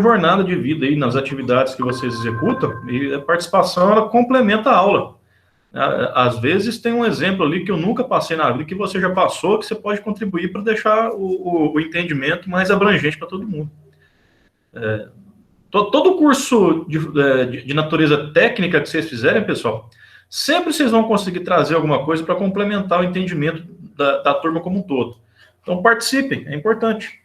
jornada de vida aí nas atividades que vocês executam, e a participação ela complementa a aula. Às vezes tem um exemplo ali que eu nunca passei na vida, que você já passou, que você pode contribuir para deixar o entendimento mais abrangente para todo mundo. Todo curso de natureza técnica que vocês fizerem, pessoal, sempre vocês vão conseguir trazer alguma coisa para complementar o entendimento da turma como um todo. Então participem, é importante.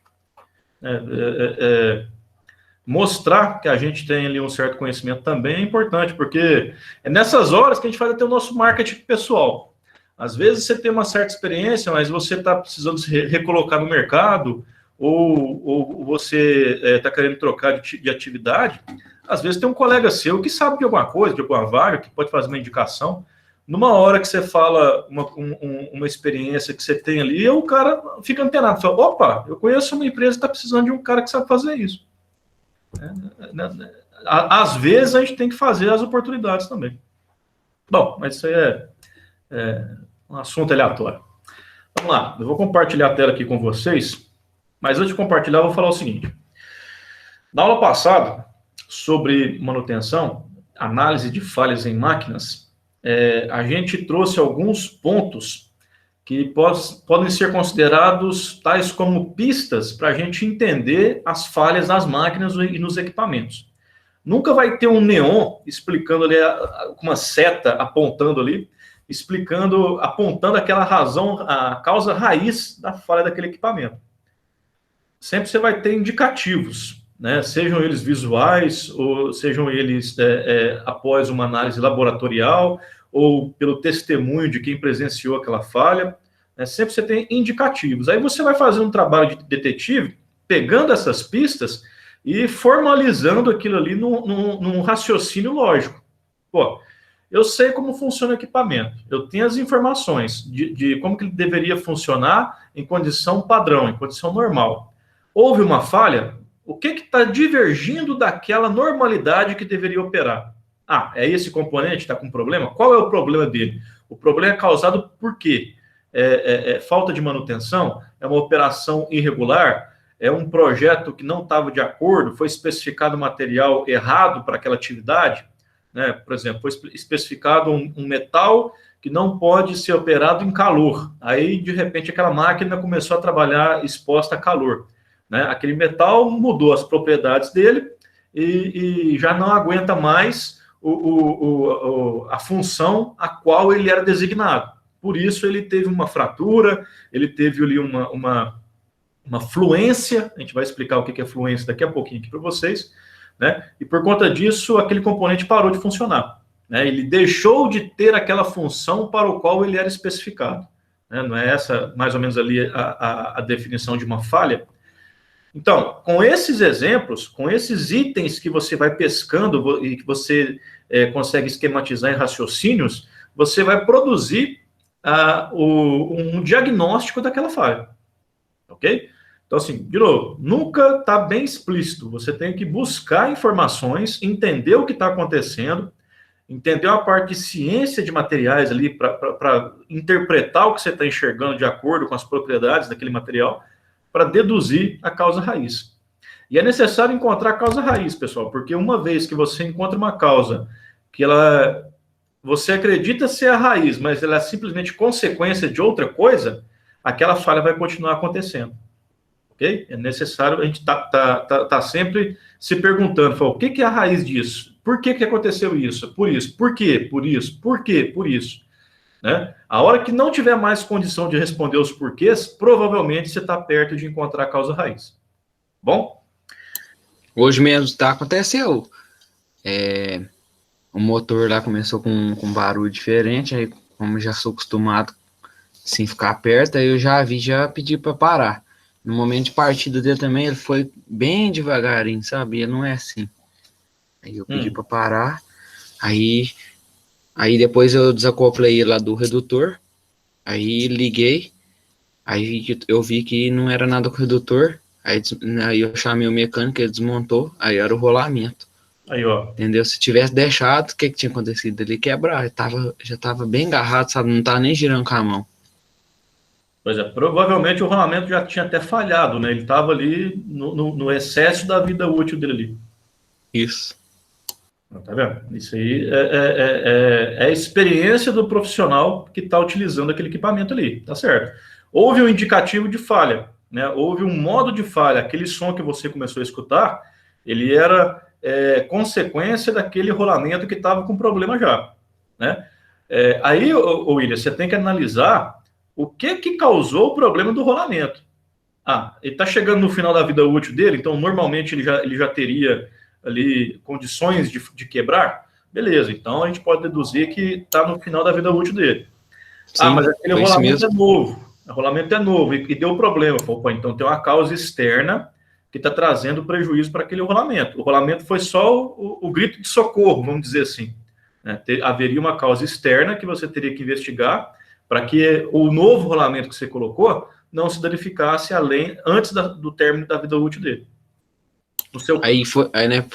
Mostrar que a gente tem ali um certo conhecimento também é importante, porque é nessas horas que a gente faz até o nosso marketing pessoal. Às vezes você tem uma certa experiência, mas você está precisando se recolocar no mercado, ou você está querendo trocar de atividade. Às vezes tem um colega seu que sabe de alguma coisa, de alguma vaga, que pode fazer uma indicação. Numa hora que você fala uma experiência que você tem ali, o cara fica antenado, fala, opa, eu conheço uma empresa que está precisando de um cara que sabe fazer isso. Às vezes a gente tem que fazer as oportunidades também. Bom, mas isso aí é um assunto aleatório. Vamos lá, eu vou compartilhar a tela aqui com vocês, mas antes de compartilhar eu vou falar o seguinte. Na aula passada, sobre manutenção, análise de falhas em máquinas, a gente trouxe alguns pontos que podem ser considerados tais como pistas para a gente entender as falhas nas máquinas e nos equipamentos. Nunca vai ter um neon explicando ali, uma seta apontando ali, apontando aquela razão, a causa raiz da falha daquele equipamento. Sempre você vai ter indicativos, né? Sejam eles visuais, ou sejam eles após uma análise laboratorial, ou pelo testemunho de quem presenciou aquela falha, né? Sempre você tem indicativos. Aí você vai fazer um trabalho de detetive, pegando essas pistas e formalizando aquilo ali num raciocínio lógico. Pô, eu sei como funciona o equipamento, eu tenho as informações de como que ele deveria funcionar em condição padrão, em condição normal. Houve uma falha, o que está divergindo daquela normalidade que deveria operar? Ah, é esse componente que está com problema? Qual é o problema dele? O problema é causado por quê? Falta de manutenção? É uma operação irregular? É um projeto que não estava de acordo? Foi especificado material errado para aquela atividade? Né? Por exemplo, foi especificado um metal que não pode ser operado em calor. Aí, de repente, aquela máquina começou a trabalhar exposta a calor. Né? Aquele metal mudou as propriedades dele e já não aguenta mais a função a qual ele era designado. Por isso ele teve uma fratura, ele teve ali uma fluência, a gente vai explicar o que é fluência daqui a pouquinho aqui para vocês, né? E por conta disso, aquele componente parou de funcionar. Né? Ele deixou de ter aquela função para o qual ele era especificado. Né? Não é essa, mais ou menos, ali a definição de uma falha? Então, com esses exemplos, com esses itens que você vai pescando e que você consegue esquematizar em raciocínios, você vai produzir um diagnóstico daquela falha. Ok? Então, assim, de novo, nunca está bem explícito. Você tem que buscar informações, entender o que está acontecendo, entender a parte de ciência de materiais ali para interpretar o que você está enxergando de acordo com as propriedades daquele material, para deduzir a causa raiz. E é necessário encontrar a causa raiz, pessoal, porque uma vez que você encontra uma causa que você acredita ser a raiz, mas ela é simplesmente consequência de outra coisa, aquela falha vai continuar acontecendo. Ok? É necessário, a gente tá sempre se perguntando, o que é a raiz disso? Por que aconteceu isso? Por isso. Por quê? Por isso. Por quê? Por isso. Né? A hora que não tiver mais condição de responder os porquês, provavelmente você está perto de encontrar a causa raiz. Bom? Hoje mesmo aconteceu. O motor lá começou com um barulho diferente, aí como já sou acostumado sem ficar perto, aí eu já pedi para parar. No momento de partida dele também, ele foi bem devagarinho, sabe? Ele não é assim. Aí eu pedi para parar, Aí depois eu desacoplei ele lá do redutor, aí liguei, aí eu vi que não era nada com o redutor, aí eu chamei o mecânico, ele desmontou, aí era o rolamento. Aí, ó. Entendeu? Se tivesse deixado, o que tinha acontecido ali? Quebrar, já tava bem agarrado, sabe? Não tava nem girando com a mão. Pois é, provavelmente o rolamento já tinha até falhado, né? Ele estava ali no excesso da vida útil dele ali. Isso. Tá vendo? Isso aí é a experiência do profissional que está utilizando aquele equipamento ali, tá certo? Houve um indicativo de falha, né? Houve um modo de falha. Aquele som que você começou a escutar, ele era consequência daquele rolamento que estava com problema já, né? Aí, William, você tem que analisar o que causou o problema do rolamento. Ele está chegando no final da vida útil dele, então normalmente ele já teria ali condições de quebrar. Beleza, então a gente pode deduzir que está no final da vida útil dele. Sim, Mas aquele foi isso rolamento mesmo. é novo. O rolamento é novo e deu problema. Pô, então tem uma causa externa que está trazendo prejuízo para aquele rolamento. O rolamento foi só o grito de socorro, vamos dizer assim. Né? Haveria uma causa externa que você teria que investigar para que o novo rolamento que você colocou não se danificasse antes do término da vida útil dele. Aí, né,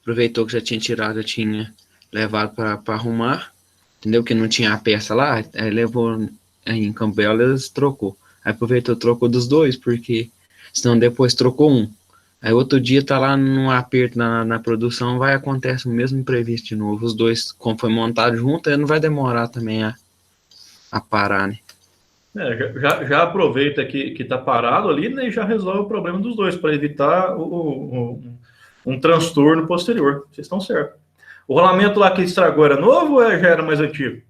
aproveitou que já tinha tirado, já tinha levado para arrumar, entendeu? Que não tinha a peça lá, aí levou aí em Campo Belo, eles trocou. Aí aproveitou, trocou dos dois, porque senão depois trocou um. Aí outro dia tá lá num aperto na produção, acontece o mesmo imprevisto de novo. Os dois, como foi montado junto, aí não vai demorar também a parar, né? Já aproveita que está parado ali, né, e já resolve o problema dos dois, para evitar um transtorno posterior. Vocês estão certos. O rolamento lá que estragou era novo ou já era mais antigo?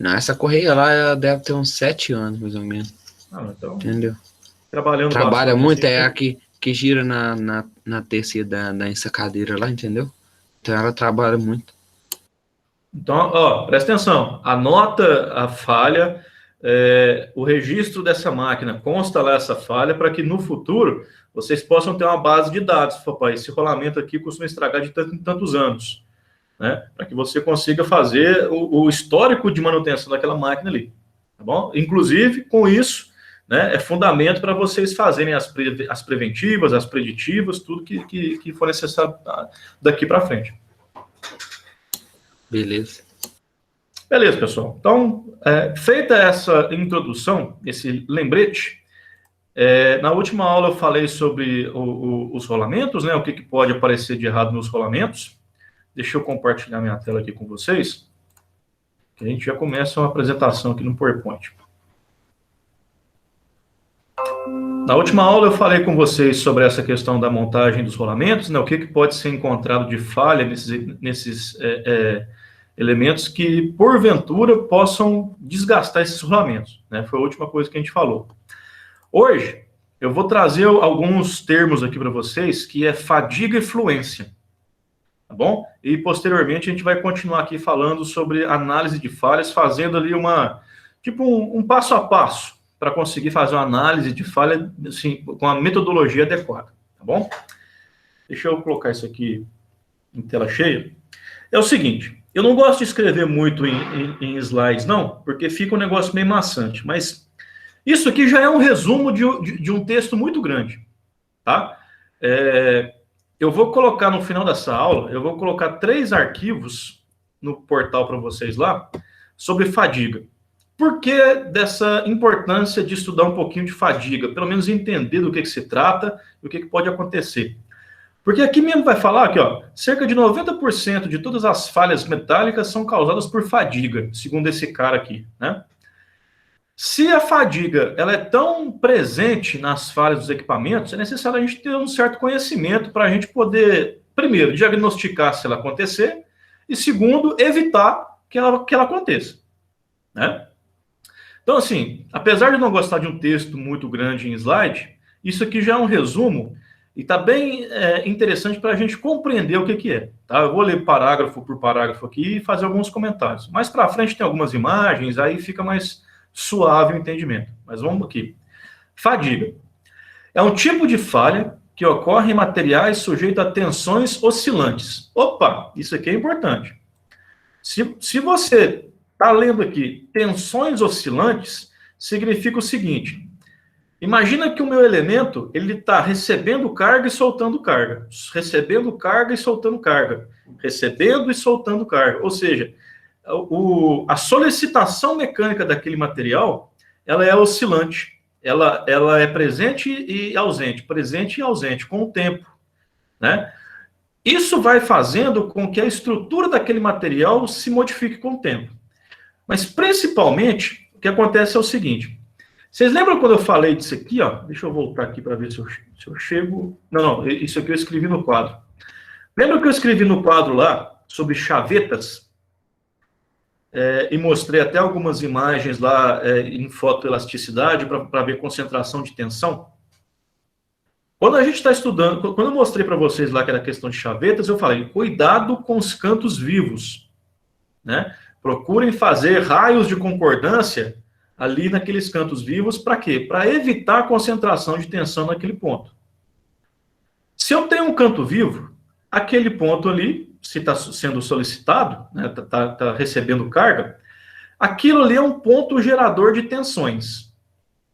Essa correia lá ela deve ter uns 7 anos, mais ou menos. Então, entendeu? Trabalhando Trabalha bastante, muito, assim, é a que gira na tecida da ensacadeira lá, entendeu? Então ela trabalha muito. Então, presta atenção. Anota a falha, o registro dessa máquina, consta lá essa falha, para que no futuro vocês possam ter uma base de dados. Papai, esse rolamento aqui costuma estragar de tanto em tantos anos, né? Para que você consiga fazer o histórico de manutenção daquela máquina ali, tá bom? Inclusive, com isso, né, é fundamento para vocês fazerem as preventivas, as preditivas, tudo que for necessário daqui para frente. Beleza. Beleza, pessoal. Então, feita essa introdução, esse lembrete, na última aula eu falei sobre os rolamentos, né? O que pode aparecer de errado nos rolamentos. Deixa eu compartilhar minha tela aqui com vocês, que a gente já começa uma apresentação aqui no PowerPoint. Na última aula eu falei com vocês sobre essa questão da montagem dos rolamentos, né? O que pode ser encontrado de falha nesses elementos que, porventura, possam desgastar esses rolamentos, né? Foi a última coisa que a gente falou. Hoje, eu vou trazer alguns termos aqui para vocês, que é fadiga e fluência, tá bom? E, posteriormente, a gente vai continuar aqui falando sobre análise de falhas, fazendo ali um passo a passo, para conseguir fazer uma análise de falha, assim, com a metodologia adequada, tá bom? Deixa eu colocar isso aqui em tela cheia. É o seguinte, eu não gosto de escrever muito em slides, não, porque fica um negócio meio maçante, mas isso aqui já é um resumo de um texto muito grande, tá? Eu vou colocar no final dessa aula, eu vou colocar 3 arquivos no portal para vocês lá, sobre fadiga. Por que dessa importância de estudar um pouquinho de fadiga? Pelo menos entender do que se trata e o que pode acontecer. Porque aqui mesmo vai falar que cerca de 90% de todas as falhas metálicas são causadas por fadiga, segundo esse cara aqui, né? Se a fadiga ela é tão presente nas falhas dos equipamentos, é necessário a gente ter um certo conhecimento para a gente poder, primeiro, diagnosticar se ela acontecer e, segundo, evitar que ela aconteça, né? Então, assim, apesar de não gostar de um texto muito grande em slide, isso aqui já é um resumo e está bem interessante para a gente compreender o que é. Tá? Eu vou ler parágrafo por parágrafo aqui e fazer alguns comentários. Mais para frente tem algumas imagens, aí fica mais suave o entendimento. Mas vamos aqui. Fadiga. É um tipo de falha que ocorre em materiais sujeitos a tensões oscilantes. Opa, isso aqui é importante. Se você está lendo aqui tensões oscilantes, significa o seguinte: imagina que o meu elemento ele está recebendo carga e soltando carga, recebendo carga e soltando carga, recebendo e soltando carga. Ou seja, a solicitação mecânica daquele material ela é oscilante. Ela é presente e ausente, com o tempo, né? Isso vai fazendo com que a estrutura daquele material se modifique com o tempo. Mas, principalmente, o que acontece é o seguinte. Vocês lembram quando eu falei disso aqui, ó? Deixa eu voltar aqui para ver se eu chego... Não, isso aqui eu escrevi no quadro. Lembra que eu escrevi no quadro lá sobre chavetas? E mostrei até algumas imagens lá em fotoelasticidade para ver concentração de tensão. Quando a gente está estudando, quando eu mostrei para vocês lá que era questão de chavetas, eu falei, cuidado com os cantos vivos, né? Procurem fazer raios de concordância ali naqueles cantos vivos, para quê? Para evitar a concentração de tensão naquele ponto. Se eu tenho um canto vivo, aquele ponto ali, se está sendo solicitado, né, tá recebendo carga, aquilo ali é um ponto gerador de tensões,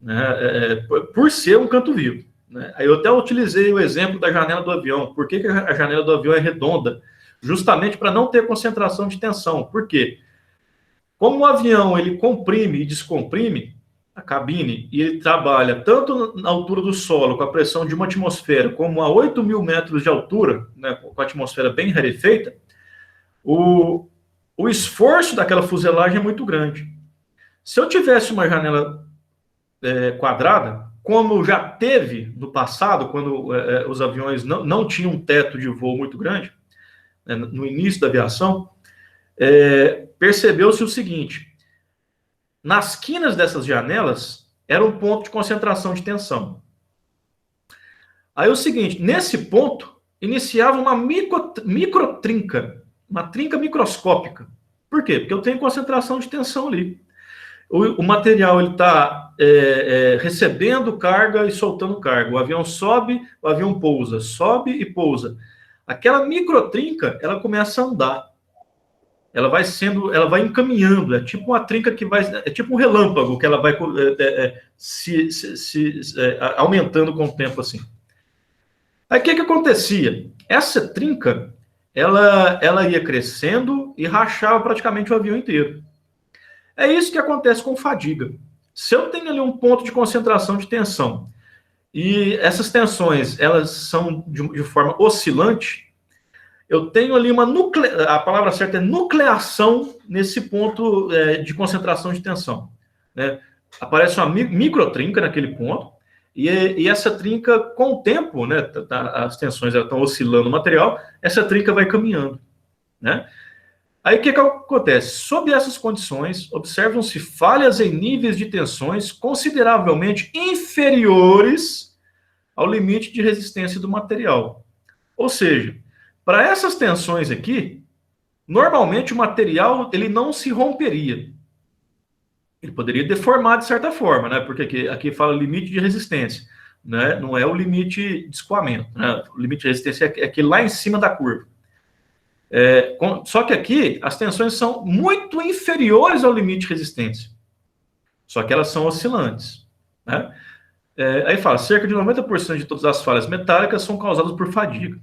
né, por ser um canto vivo. Né? Aí eu até utilizei o exemplo da janela do avião. Por que a janela do avião é redonda? Justamente para não ter concentração de tensão. Por quê? Como o avião ele comprime e descomprime a cabine, e ele trabalha tanto na altura do solo, com a pressão de uma atmosfera, como a 8.000 metros de altura, né, com a atmosfera bem rarefeita, o esforço daquela fuselagem é muito grande. Se eu tivesse uma janela quadrada, como já teve no passado, quando os aviões não tinham um teto de voo muito grande, né, no início da aviação, percebeu-se o seguinte: nas quinas dessas janelas era um ponto de concentração de tensão. Aí é o seguinte, nesse ponto iniciava uma microtrinca, uma trinca microscópica. Por quê? Porque eu tenho concentração de tensão ali. O material está recebendo carga e soltando carga. O avião sobe, o avião pousa, sobe e pousa. Aquela microtrinca, ela começa a andar. Ela vai encaminhando, é tipo uma trinca que vai, é tipo um relâmpago, que ela vai aumentando com o tempo assim. Aí o que acontecia? Essa trinca, ela ia crescendo e rachava praticamente o avião inteiro. É isso que acontece com fadiga. Se eu tenho ali um ponto de concentração de tensão, e essas tensões, elas são de forma oscilante, eu tenho ali a palavra certa é nucleação nesse ponto de concentração de tensão. Né? Aparece uma microtrinca naquele ponto, e essa trinca, com o tempo, né, as tensões estão oscilando o material, essa trinca vai caminhando. Né? Aí o que acontece? Sob essas condições, observam-se falhas em níveis de tensões consideravelmente inferiores ao limite de resistência do material. Ou seja, para essas tensões aqui, normalmente o material ele não se romperia. Ele poderia deformar de certa forma, né? Porque aqui fala limite de resistência, né? Não é o limite de escoamento, né? O limite de resistência é aquele lá em cima da curva. Só que aqui as tensões são muito inferiores ao limite de resistência. Só que elas são oscilantes, né? Aí fala, cerca de 90% de todas as falhas metálicas são causadas por fadiga.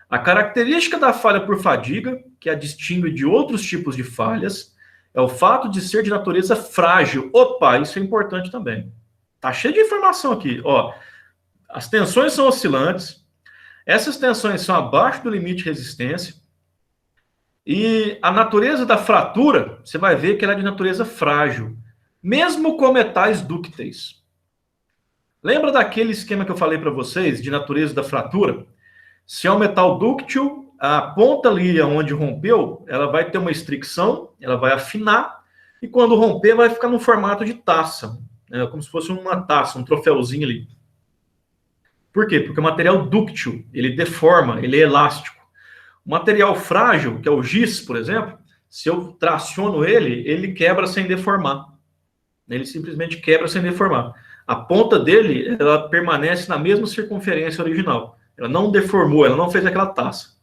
A característica da falha por fadiga, que a distingue de outros tipos de falhas, é o fato de ser de natureza frágil. Opa, isso é importante também. Tá cheio de informação aqui. Ó, as tensões são oscilantes, essas tensões são abaixo do limite de resistência, e a natureza da fratura, você vai ver que ela é de natureza frágil, mesmo com metais dúcteis. Lembra daquele esquema que eu falei para vocês, de natureza da fratura? Se é um metal dúctil, a ponta ali onde rompeu, ela vai ter uma estricção, ela vai afinar, e quando romper, vai ficar no formato de taça, né? Como se fosse uma taça, um troféuzinho ali. Por quê? Porque o material dúctil, ele deforma, ele é elástico. O material frágil, que é o giz, por exemplo, se eu traciono ele quebra sem deformar. Ele simplesmente quebra sem deformar. A ponta dele, ela permanece na mesma circunferência original. Ela não deformou, ela não fez aquela taça.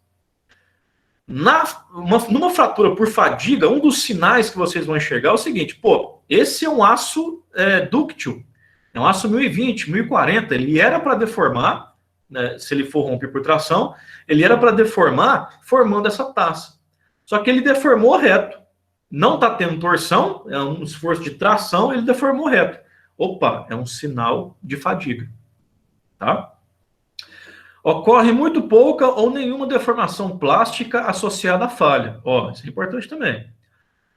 Numa fratura por fadiga, um dos sinais que vocês vão enxergar é o seguinte, pô, esse é um aço dúctil, é um aço 1020, 1040, ele era para deformar, né, se ele for romper por tração, ele era para deformar formando essa taça. Só que ele deformou reto. Não está tendo torção, é um esforço de tração, ele deformou reto. Opa, é um sinal de fadiga, tá? Ocorre muito pouca ou nenhuma deformação plástica associada à falha. Ó, isso é importante também.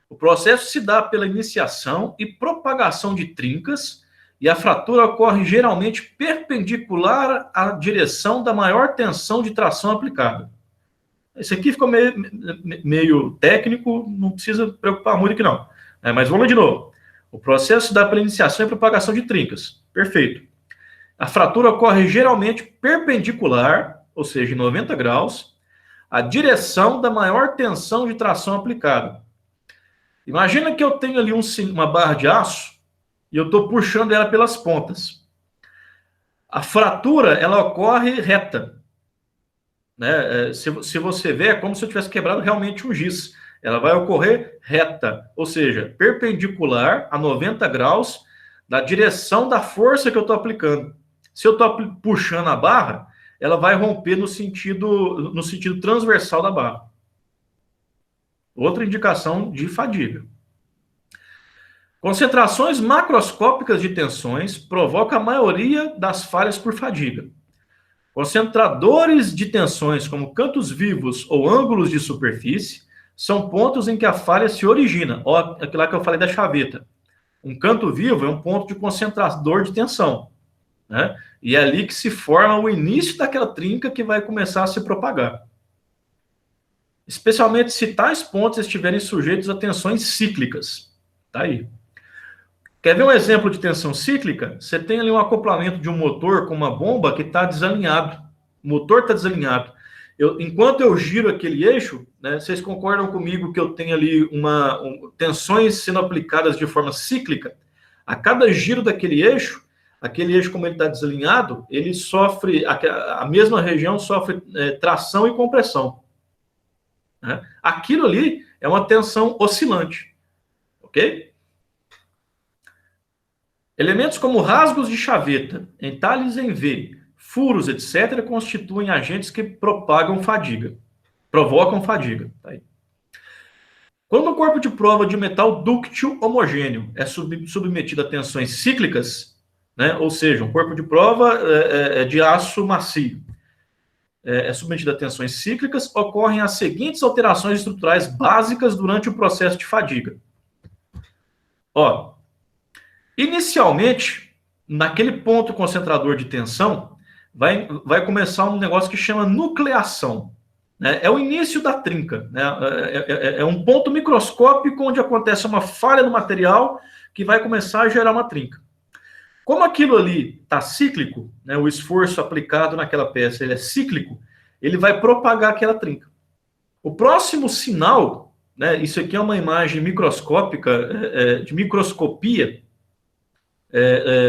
O processo se dá pela iniciação e propagação de trincas e a fratura ocorre geralmente perpendicular à direção da maior tensão de tração aplicada. Esse aqui ficou meio técnico, não precisa preocupar muito aqui não. Mas vamos lá de novo. O processo se dá pela iniciação e propagação de trincas. Perfeito. A fratura ocorre geralmente perpendicular, ou seja, em 90 graus, à direção da maior tensão de tração aplicada. Imagina que eu tenho ali uma barra de aço e eu estou puxando ela pelas pontas. A fratura, ela ocorre reta. Né? Se você ver, é como se eu tivesse quebrado realmente um giz. Ela vai ocorrer reta, ou seja, perpendicular a 90 graus da direção da força que eu estou aplicando. Se eu estou puxando a barra, ela vai romper no sentido transversal da barra. Outra indicação de fadiga. Concentrações macroscópicas de tensões provocam a maioria das falhas por fadiga. Concentradores de tensões, como cantos vivos ou ângulos de superfície, são pontos em que a falha se origina. Ó, aquilo lá que eu falei da chaveta. Um canto vivo é um ponto de concentrador de tensão, né? E é ali que se forma o início daquela trinca que vai começar a se propagar. Especialmente se tais pontos estiverem sujeitos a tensões cíclicas. Tá aí. Quer ver um exemplo de tensão cíclica? Você tem ali um acoplamento de um motor com uma bomba que está desalinhado. O motor está desalinhado. Enquanto eu giro aquele eixo, né, vocês concordam comigo que eu tenho ali tensões sendo aplicadas de forma cíclica? A cada giro daquele eixo, como ele está desalinhado, ele sofre, a mesma região sofre tração e compressão. Né? Aquilo ali é uma tensão oscilante. Ok? Elementos como rasgos de chaveta, entalhes em V, furos, etc., constituem agentes que provocam fadiga. Tá aí. Quando o corpo de prova de metal dúctil homogêneo é submetido a tensões cíclicas, né, ou seja, um corpo de prova de aço macio, é submetido a tensões cíclicas, ocorrem as seguintes alterações estruturais básicas durante o processo de fadiga. Ó, inicialmente, naquele ponto concentrador de tensão, vai começar um negócio que chama nucleação. Né? É o início da trinca. Né? É um ponto microscópico onde acontece uma falha no material que vai começar a gerar uma trinca. Como aquilo ali está cíclico, né, o esforço aplicado naquela peça ele é cíclico, ele vai propagar aquela trinca. O próximo sinal, né, isso aqui é uma imagem microscópica, de microscopia,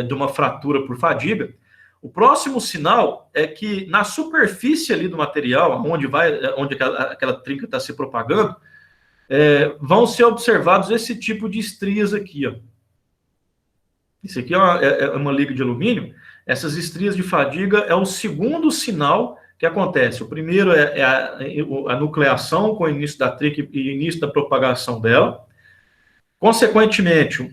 de uma fratura por fadiga. O próximo sinal é que na superfície ali do material, onde aquela trinca está se propagando, vão ser observados esse tipo de estrias aqui, ó. Isso aqui é uma liga de alumínio. Essas estrias de fadiga é o segundo sinal que acontece. O primeiro é a nucleação com o início da trinca e início da propagação dela. Consequentemente,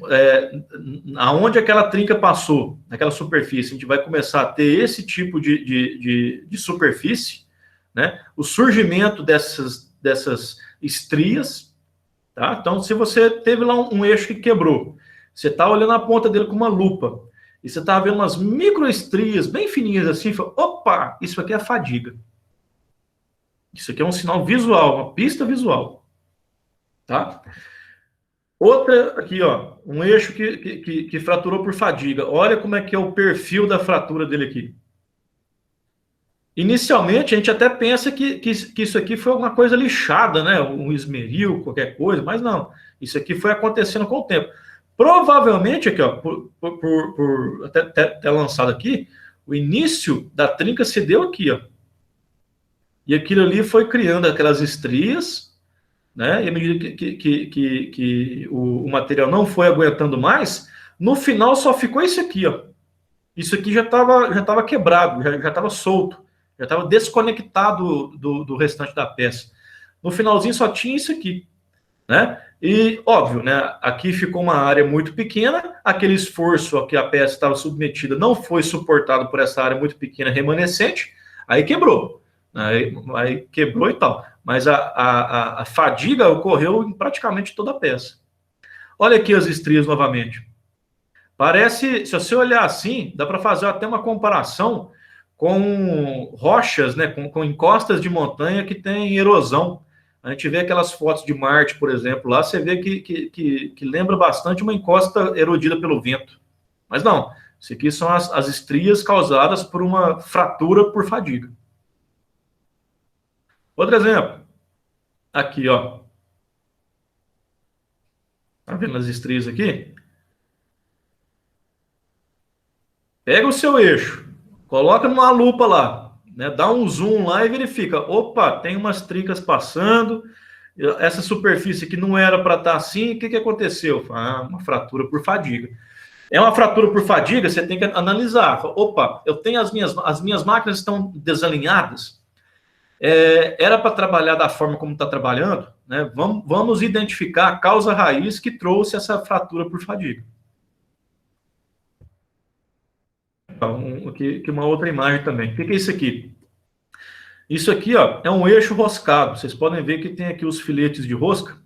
aonde aquela trinca passou, naquela superfície, a gente vai começar a ter esse tipo de superfície, né? O surgimento dessas estrias, tá? Então, se você teve lá um eixo que quebrou, você está olhando a ponta dele com uma lupa, e você está vendo umas microestrias bem fininhas assim, fala, opa, isso aqui é fadiga. Isso aqui é um sinal visual, uma pista visual. Tá? Outra aqui, ó, um eixo que fraturou por fadiga. Olha como é que é o perfil da fratura dele aqui. Inicialmente, a gente até pensa que isso aqui foi alguma coisa lixada, né? Um esmeril, qualquer coisa, mas não. Isso aqui foi acontecendo com o tempo. Provavelmente, aqui, ó, até lançado aqui, o início da trinca se deu aqui, ó. E aquilo ali foi criando aquelas estrias, né? E à medida que o material não foi aguentando mais, no final só ficou isso aqui, ó. Isso aqui já estava quebrado, já estava solto, já estava desconectado do restante da peça. No finalzinho só tinha isso aqui. né? E, óbvio, né, aqui ficou uma área muito pequena, aquele esforço a que a peça estava submetida não foi suportado por essa área muito pequena remanescente, aí quebrou. Aí quebrou e tal. Mas a fadiga ocorreu em praticamente toda a peça. Olha aqui as estrias novamente. Parece, se você olhar assim, dá para fazer até uma comparação com rochas, né, com encostas de montanha que tem erosão. A gente vê aquelas fotos de Marte, por exemplo, lá você vê que lembra bastante uma encosta erodida pelo vento. Mas não, isso aqui são as estrias causadas por uma fratura por fadiga. Outro exemplo, aqui, ó. Tá vendo as estrias aqui? Pega o seu eixo, coloca numa lupa lá, né? Dá um zoom lá e verifica. Opa, tem umas trincas passando. Essa superfície aqui não era para estar assim. O que aconteceu? Ah, uma fratura por fadiga. É uma fratura por fadiga, você tem que analisar. Opa, eu tenho as minhas máquinas estão desalinhadas. Era para trabalhar da forma como está trabalhando, né? Vamos identificar a causa raiz que trouxe essa fratura por fadiga. Que uma outra imagem também. O que é isso aqui? Isso aqui, ó, é um eixo roscado. Vocês podem ver que tem aqui os filetes de rosca.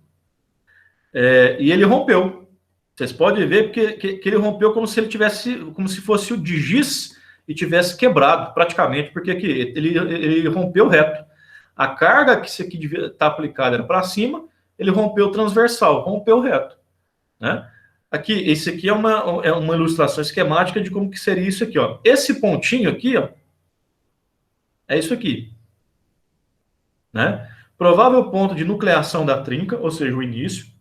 E ele rompeu. Vocês podem ver que ele rompeu como se ele tivesse, como se fosse o de giz e tivesse quebrado, praticamente, porque aqui ele rompeu reto. A carga que isso aqui devia estar aplicada era para cima, ele rompeu transversal, rompeu reto, né? Aqui, esse aqui é uma ilustração esquemática de como que seria isso aqui, ó. Esse pontinho aqui, ó, é isso aqui, né? Provável ponto de nucleação da trinca, ou seja, o início.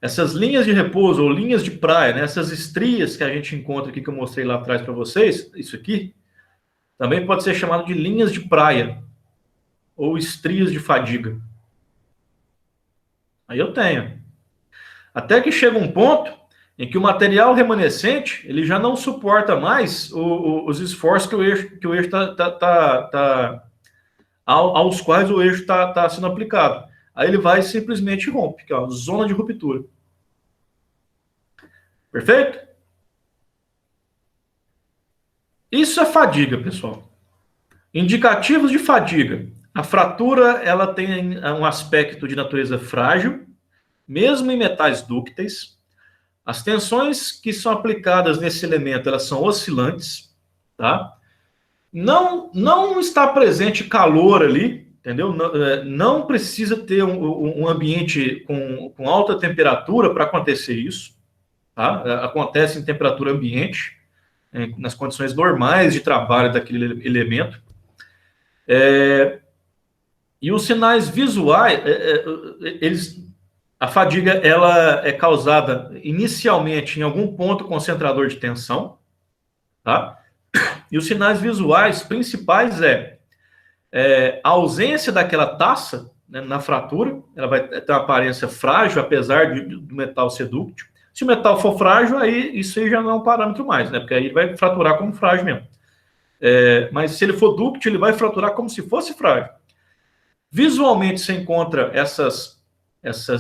Essas linhas de repouso ou linhas de praia, né? Essas estrias que a gente encontra aqui que eu mostrei lá atrás para vocês, isso aqui, também pode ser chamado de linhas de praia ou estrias de fadiga. Aí eu tenho. Até que chega um ponto em que o material remanescente ele já não suporta mais os esforços que o eixo aos quais o eixo está sendo aplicado. Aí ele vai e simplesmente rompe, que é a zona de ruptura. Perfeito? Isso é fadiga, pessoal. Indicativos de fadiga. A fratura ela tem um aspecto de natureza frágil, mesmo em metais dúcteis. As tensões que são aplicadas nesse elemento elas são oscilantes, tá? Não está presente calor ali, entendeu? Não precisa ter um ambiente com alta temperatura para acontecer isso, tá? Acontece em temperatura ambiente, nas condições normais de trabalho daquele elemento. E os sinais visuais, a fadiga ela é causada inicialmente em algum ponto concentrador de tensão, tá? E os sinais visuais principais a ausência daquela taça, né, na fratura, ela vai ter uma aparência frágil, apesar do metal ser dúctil. Se o metal for frágil, aí isso aí já não é um parâmetro mais, né? Porque aí ele vai fraturar como frágil mesmo. Mas se ele for dúctil, ele vai fraturar como se fosse frágil. Visualmente você encontra essas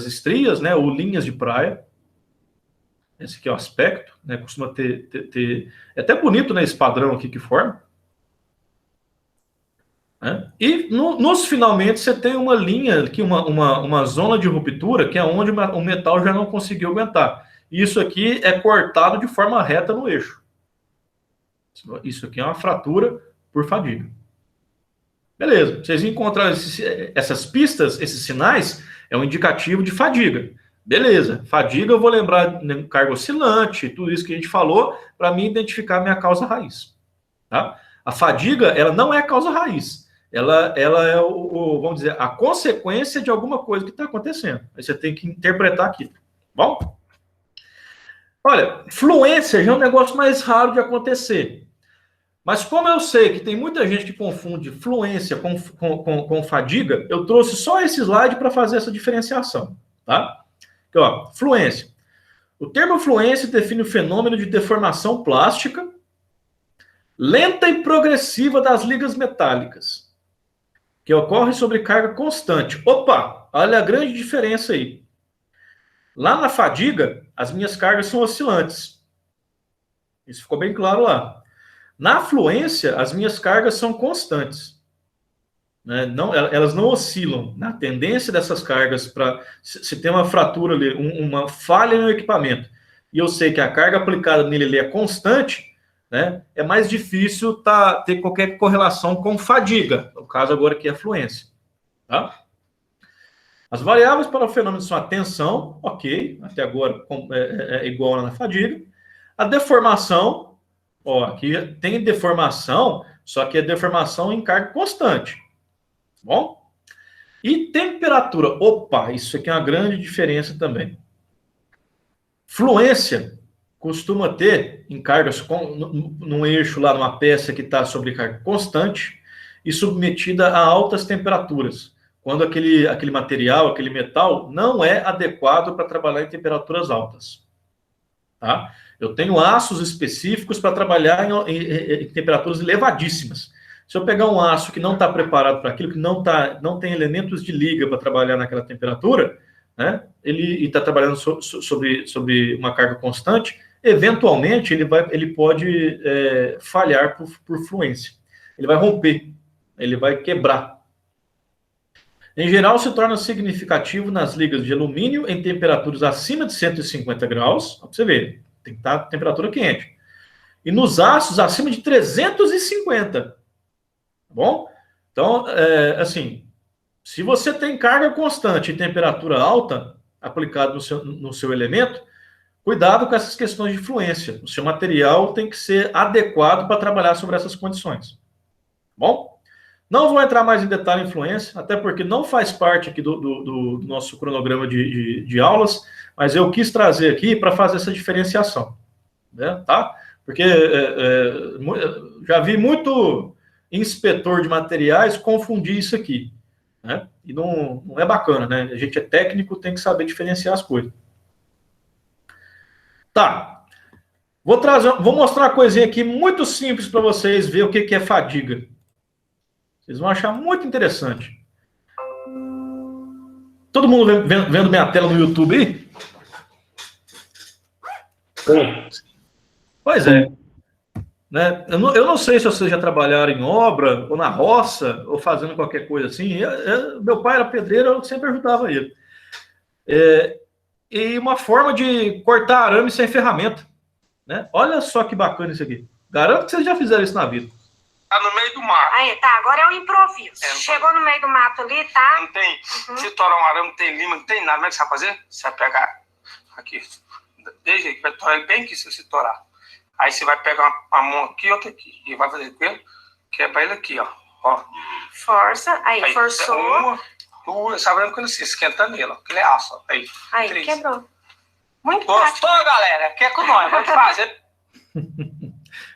estrias, né, ou linhas de praia. Esse aqui é o aspecto, né? Costuma ter... É até bonito, né, esse padrão aqui que forma. Né? E nos finalmente você tem uma linha aqui, uma zona de ruptura, que é onde o metal já não conseguiu aguentar. Isso aqui é cortado de forma reta no eixo. Isso aqui é uma fratura por fadiga. Beleza, vocês encontraram essas pistas, esses sinais, é um indicativo de fadiga. Beleza, fadiga eu vou lembrar, né, carga oscilante, tudo isso que a gente falou, para mim identificar a minha causa raiz. Tá? A fadiga, ela não é a causa raiz. Ela é, vamos dizer, a consequência de alguma coisa que está acontecendo. Aí você tem que interpretar aqui. Bom? Olha, fluência já é um negócio mais raro de acontecer. Mas como eu sei que tem muita gente que confunde fluência com fadiga, eu trouxe só esse slide para fazer essa diferenciação, tá? Aqui, ó, fluência. O termo fluência define o fenômeno de deformação plástica lenta e progressiva das ligas metálicas. que ocorre sobre carga constante. Opa, olha a grande diferença aí. Lá na fadiga, as minhas cargas são oscilantes. Isso ficou bem claro lá. Na fluência, as minhas cargas são constantes. Né? Não, elas não oscilam. Na tendência dessas cargas, se tem uma fratura ali, uma falha no equipamento, e eu sei que a carga aplicada nele é constante, né, é mais difícil ter qualquer correlação com fadiga. No caso agora aqui é a fluência. Tá? As variáveis para o fenômeno são a tensão, ok, até agora é igual na fadiga. A deformação, ó, aqui tem deformação, só que é deformação em carga constante. Bom? E temperatura. Opa, isso aqui é uma grande diferença também. Fluência costuma ter em cargas num eixo lá, numa peça que está sobre carga constante e submetida a altas temperaturas. Quando aquele material, aquele metal, não é adequado para trabalhar em temperaturas altas. Tá? Eu tenho aços específicos para trabalhar em temperaturas elevadíssimas. Se eu pegar um aço que não está preparado para aquilo, que não tem elementos de liga para trabalhar naquela temperatura, né, ele está trabalhando sobre uma carga constante, eventualmente ele pode falhar por fluência. Ele vai romper, ele vai quebrar. Em geral, se torna significativo nas ligas de alumínio em temperaturas acima de 150 graus, para você ver, tem que estar a temperatura quente. E nos aços acima de 350. Bom, então, assim, se você tem carga constante e temperatura alta aplicada no seu elemento, cuidado com essas questões de fluência. O seu material tem que ser adequado para trabalhar sobre essas condições. Bom, não vou entrar mais em detalhe em fluência, até porque não faz parte aqui do nosso cronograma de aulas, mas eu quis trazer aqui para fazer essa diferenciação. Né, tá? Porque já vi muito inspetor de materiais confundir isso aqui, né? E não é bacana, né? A gente é técnico, tem que saber diferenciar as coisas. Tá. Vou mostrar uma coisinha aqui muito simples para vocês verem o que é fadiga. Vocês vão achar muito interessante. Todo mundo vendo minha tela no YouTube aí? Pois é. Né? Eu não sei se vocês já trabalharam em obra, ou na roça, ou fazendo qualquer coisa assim. Meu pai era pedreiro, eu sempre ajudava ele. E uma forma de cortar arame sem ferramenta. Né? Olha só que bacana isso aqui. Garanto que vocês já fizeram isso na vida. Tá no meio do mato. Aí, tá, agora é o improviso. Chegou no meio do mato ali, tá? Não tem. Se torar um arame, não tem lima, não tem nada. Como é que você vai fazer? Você vai pegar aqui. Desde aí, vai torar ele bem aqui se você torar. Aí você vai pegar uma mão aqui e outra aqui. E vai fazer com ele, quebra ele aqui, ó. Força, aí forçou. Uma, duas, sabe quando você esquenta nele, ó. Que ele é aço, ó. Aí três. Quebrou. Muito Gostou, galera? Quer com nós? Pode fazer.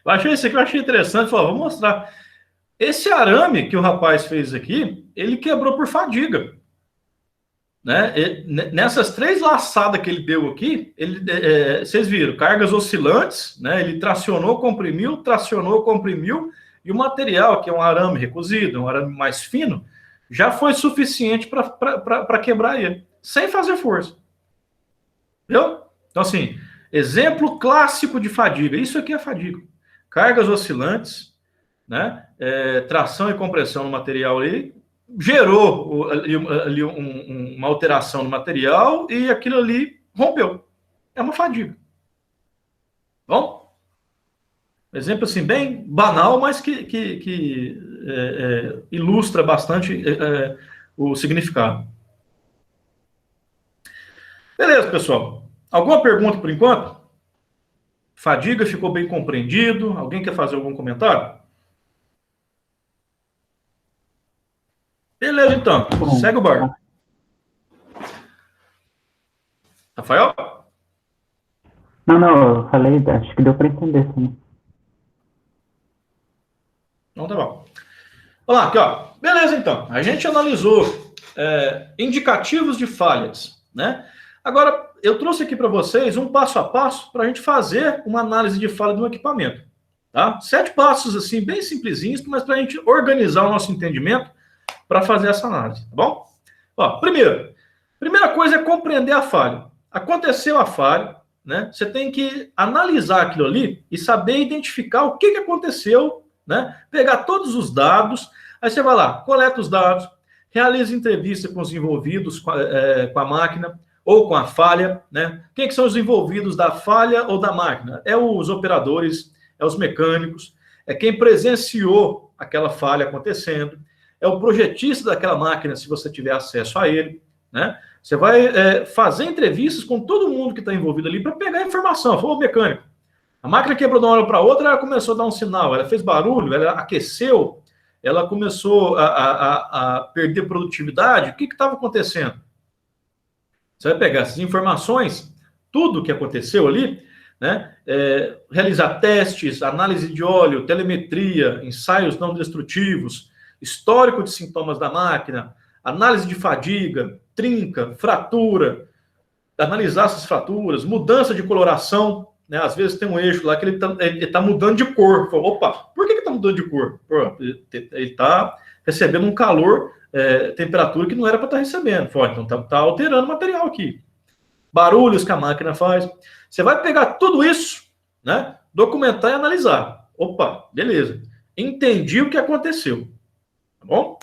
Eu achei isso aqui, eu achei interessante. Falei, vou mostrar. Esse arame que o rapaz fez aqui, ele quebrou por fadiga. Né? Nessas 3 laçadas que ele deu aqui, vocês viram, cargas oscilantes, né? Ele tracionou, comprimiu, e o material, que é um arame recozido, um arame mais fino, já foi suficiente para quebrar ele, sem fazer força. Entendeu? Então, assim, exemplo clássico de fadiga. Isso aqui é fadiga. Cargas oscilantes, né? Tração e compressão no material ali, gerou ali uma alteração no material e aquilo ali rompeu. É uma fadiga. Bom? Exemplo assim, bem banal, mas que ilustra bastante o significado. Beleza, pessoal. Alguma pergunta por enquanto? Fadiga ficou bem compreendido? Alguém quer fazer algum comentário? Beleza, então. Segue o barco. Rafael? Não, eu falei, acho que deu para entender também. Então tá bom. Vamos lá, aqui, ó. Beleza, então. A gente analisou indicativos de falhas, né? Agora, eu trouxe aqui para vocês um passo a passo para a gente fazer uma análise de falha de um equipamento. Tá? 7 passos, assim, bem simplesinhos, mas para a gente organizar o nosso entendimento para fazer essa análise, tá bom? Ó, primeira coisa é compreender a falha. Aconteceu a falha, né? Você tem que analisar aquilo ali e saber identificar o que aconteceu, né? Pegar todos os dados, aí você vai lá, coleta os dados, realiza entrevista com os envolvidos com a máquina ou com a falha, né? Quem que são os envolvidos da falha ou da máquina? É os operadores, é os mecânicos, é quem presenciou aquela falha acontecendo, é o projetista daquela máquina, se você tiver acesso a ele, né? Você vai fazer entrevistas com todo mundo que está envolvido ali para pegar informação. Falou, mecânico, a máquina quebrou de uma hora para outra, ela começou a dar um sinal, ela fez barulho, ela aqueceu, ela começou a perder produtividade. O que estava acontecendo? Você vai pegar essas informações, tudo que aconteceu ali, né? Realizar testes, análise de óleo, telemetria, ensaios não destrutivos, histórico de sintomas da máquina, análise de fadiga, trinca, fratura, analisar essas fraturas, mudança de coloração, né? Às vezes tem um eixo lá que ele tá mudando de cor. Fala, opa, por que está mudando de cor? Pô, ele está recebendo um calor, temperatura que não era para estar recebendo. Fala, então tá alterando o material aqui. Barulhos que a máquina faz. Você vai pegar tudo isso, né? Documentar e analisar. Opa, beleza. Entendi o que aconteceu. Tá bom?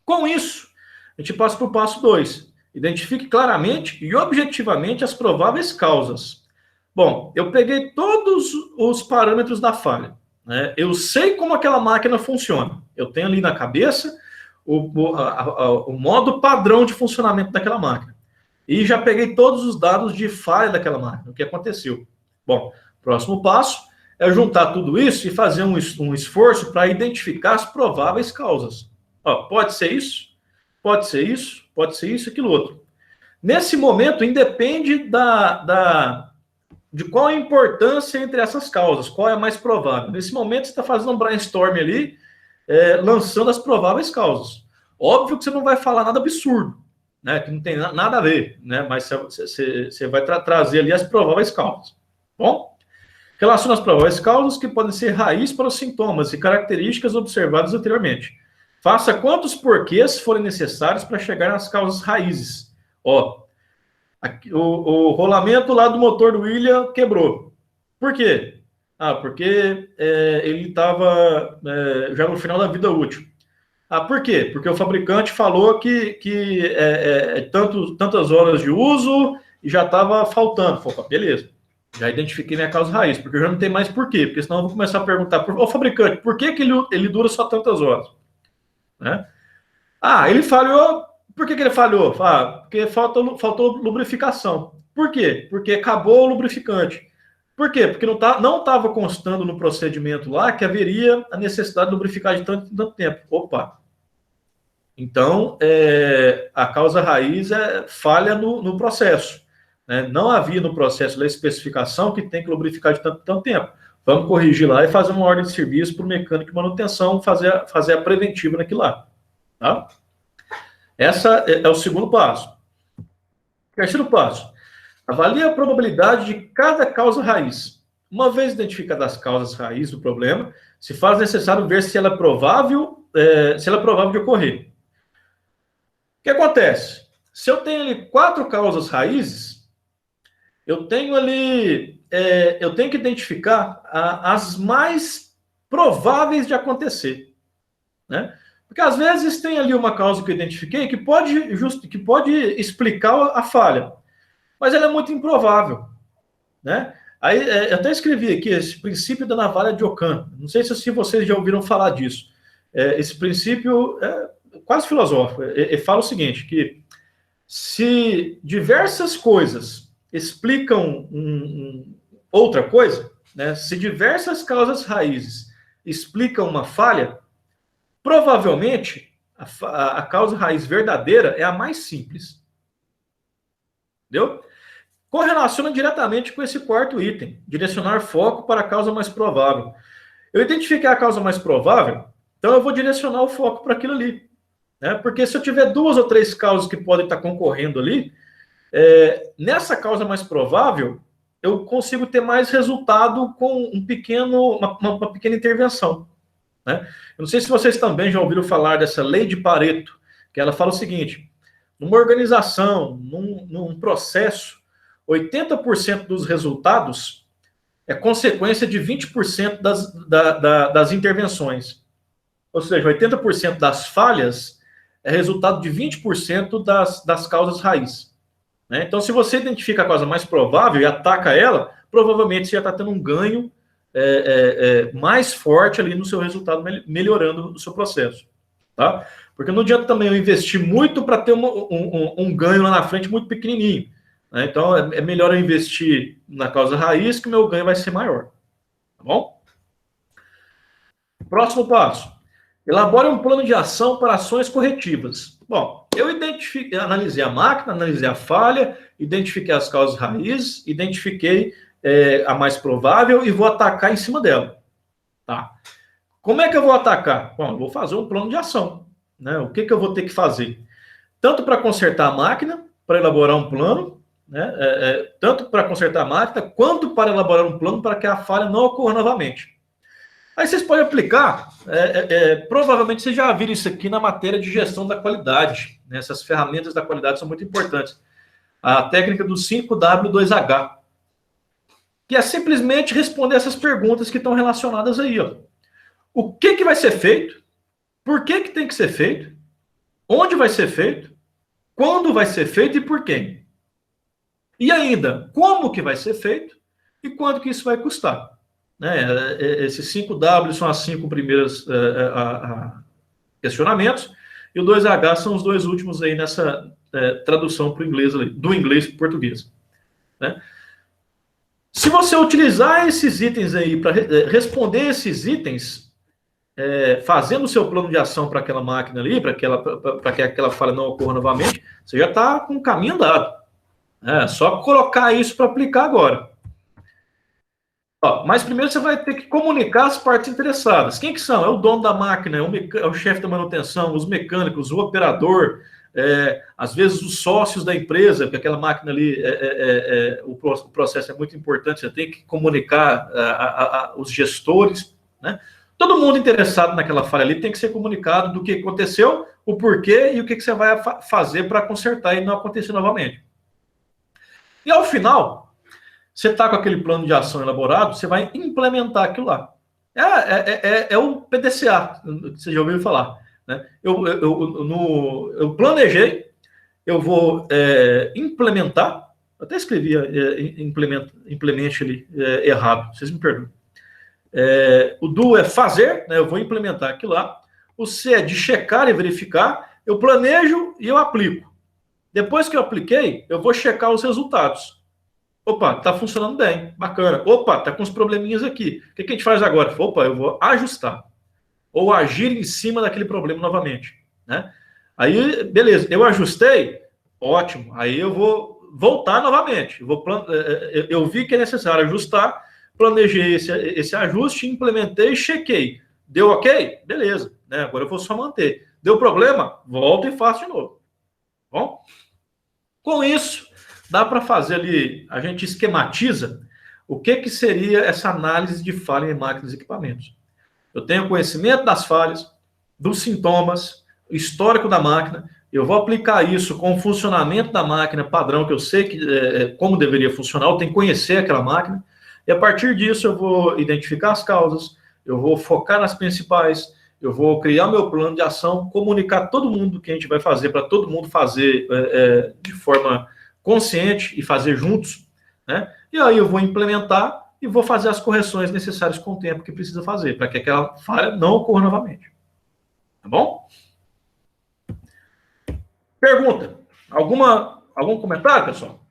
Com isso, a gente passa para o passo 2. Identifique claramente e objetivamente as prováveis causas. Bom, eu peguei todos os parâmetros da falha, né? Eu sei como aquela máquina funciona. Eu tenho ali na cabeça o modo padrão de funcionamento daquela máquina. E já peguei todos os dados de falha daquela máquina, o que aconteceu. Bom, próximo passo é juntar tudo isso e fazer um esforço para identificar as prováveis causas. Ó, pode ser isso, pode ser isso, pode ser isso, aquilo outro. Nesse momento, independe de qual a importância entre essas causas, qual é a mais provável. Nesse momento, você está fazendo um brainstorm ali, lançando as prováveis causas. Óbvio que você não vai falar nada absurdo, né, que não tem nada a ver, né, mas você vai trazer ali as prováveis causas. Bom, relaciona as prováveis causas que podem ser raiz para os sintomas e características observadas anteriormente. Faça quantos porquês forem necessários para chegar nas causas raízes. Ó, o rolamento lá do motor do William quebrou. Por quê? Porque ele estava já no final da vida útil. Por quê? Porque o fabricante falou que tantas horas de uso e já estava faltando. Falei, beleza, já identifiquei minha causa raiz, porque eu já não tenho mais por quê. Porque senão eu vou começar a perguntar ao fabricante, por que ele dura só tantas horas? Né? Ele falhou. Por que ele falhou? Porque faltou lubrificação. Por quê? Porque acabou o lubrificante. Por quê? Porque não estava constando no procedimento lá que haveria a necessidade de lubrificar de tanto tempo. Opa! Então, a causa raiz é falha no processo. Né? Não havia no processo da especificação que tem que lubrificar de tanto tempo. Vamos corrigir lá e fazer uma ordem de serviço para o mecânico de manutenção fazer a preventiva naquilo lá. Tá? Essa é o segundo passo. Terceiro passo. Avalie a probabilidade de cada causa raiz. Uma vez identificadas as causas raiz do problema, se faz necessário ver se ela é provável de ocorrer. O que acontece? Se eu tenho ali 4 causas raízes, eu tenho que identificar as mais prováveis de acontecer, né? Porque às vezes tem ali uma causa que eu identifiquei que pode explicar a falha, mas ela é muito improvável, né? Aí eu até escrevi aqui esse princípio da navalha de Ockham. Não sei se vocês já ouviram falar disso. Esse princípio é quase filosófico. Ele fala o seguinte, que se diversas coisas explicam outra coisa, né? Se diversas causas raízes explicam uma falha, provavelmente a causa raiz verdadeira é a mais simples. Entendeu? Correlaciona diretamente com esse quarto item, direcionar foco para a causa mais provável. Eu identifiquei a causa mais provável, então eu vou direcionar o foco para aquilo ali. Né? Porque se eu tiver 2 ou 3 causas que podem estar concorrendo ali, nessa causa mais provável, eu consigo ter mais resultado com uma pequena intervenção. né? Eu não sei se vocês também já ouviram falar dessa lei de Pareto, que ela fala o seguinte: numa organização, num processo, 80% dos resultados é consequência de 20% das intervenções. Ou seja, 80% das falhas é resultado de 20% das causas raiz. Né? Então, se você identifica a causa mais provável e ataca ela, provavelmente você já está tendo um ganho mais forte ali no seu resultado, melhorando o seu processo. Tá? Porque não adianta também eu investir muito para ter um ganho lá na frente muito pequenininho. Né? Então, é melhor eu investir na causa raiz que o meu ganho vai ser maior. Tá bom? Próximo passo. Elabore um plano de ação para ações corretivas. Bom, eu analisei a máquina, analisei a falha, identifiquei as causas raízes, identifiquei a mais provável e vou atacar em cima dela. Tá? Como é que eu vou atacar? Bom, eu vou fazer um plano de ação. Né? O que eu vou ter que fazer? Tanto para consertar a máquina, para elaborar um plano, né? Tanto para consertar a máquina, quanto para elaborar um plano para que a falha não ocorra novamente. Aí vocês podem aplicar, provavelmente vocês já viram isso aqui na matéria de gestão da qualidade. Né? Essas ferramentas da qualidade são muito importantes. A técnica do 5W2H, que é simplesmente responder essas perguntas que estão relacionadas aí. Ó. O que vai ser feito? Por que tem que ser feito? Onde vai ser feito? Quando vai ser feito e por quem? E ainda, como que vai ser feito e quanto que isso vai custar? Né? Esses 5W são as 5 primeiras questionamentos, e o 2H são os 2 últimos aí nessa tradução para o inglês, do inglês para o português. Né? Se você utilizar esses itens aí para responder esses itens, fazendo o seu plano de ação para aquela máquina ali, para que aquela falha não ocorra novamente, você já está com o caminho andado. É só colocar isso para aplicar agora. Mas primeiro você vai ter que comunicar as partes interessadas. Quem que são? É o dono da máquina, é o chefe da manutenção, os mecânicos, o operador, às vezes os sócios da empresa, porque aquela máquina ali, o processo é muito importante, você tem que comunicar os gestores, né? Todo mundo interessado naquela falha ali tem que ser comunicado do que aconteceu, o porquê e o que você vai fazer para consertar e não acontecer novamente. E ao final, você está com aquele plano de ação elaborado, você vai implementar aquilo lá. É o PDCA, você já ouviu falar. Né? Eu planejei, eu vou implementar, eu até escrevi implemente ali errado, vocês me perdoem. O do é fazer, né? Eu vou implementar aquilo lá. O C é de checar e verificar, eu planejo e eu aplico. Depois que eu apliquei, eu vou checar os resultados. Opa, tá funcionando bem, bacana. Opa, tá com uns probleminhas aqui. O que a gente faz agora? Opa, eu vou ajustar. Ou agir em cima daquele problema novamente. Né? Aí, beleza, eu ajustei, ótimo. Aí eu vou voltar novamente. Eu vi que é necessário ajustar, planejei esse ajuste, implementei e chequei. Deu ok? Beleza. Né? Agora eu vou só manter. Deu problema? Volto e faço de novo. Bom? Com isso, dá para fazer ali, a gente esquematiza o que seria essa análise de falha em máquinas e equipamentos. Eu tenho conhecimento das falhas, dos sintomas, histórico da máquina, eu vou aplicar isso com o funcionamento da máquina padrão, que eu sei como deveria funcionar, eu tenho que conhecer aquela máquina, e a partir disso eu vou identificar as causas, eu vou focar nas principais, eu vou criar meu plano de ação, comunicar todo mundo o que a gente vai fazer, para todo mundo fazer de forma consciente e fazer juntos, né? E aí eu vou implementar e vou fazer as correções necessárias com o tempo que precisa fazer, para que aquela falha não ocorra novamente. Tá bom? Pergunta. Algum comentário, pessoal?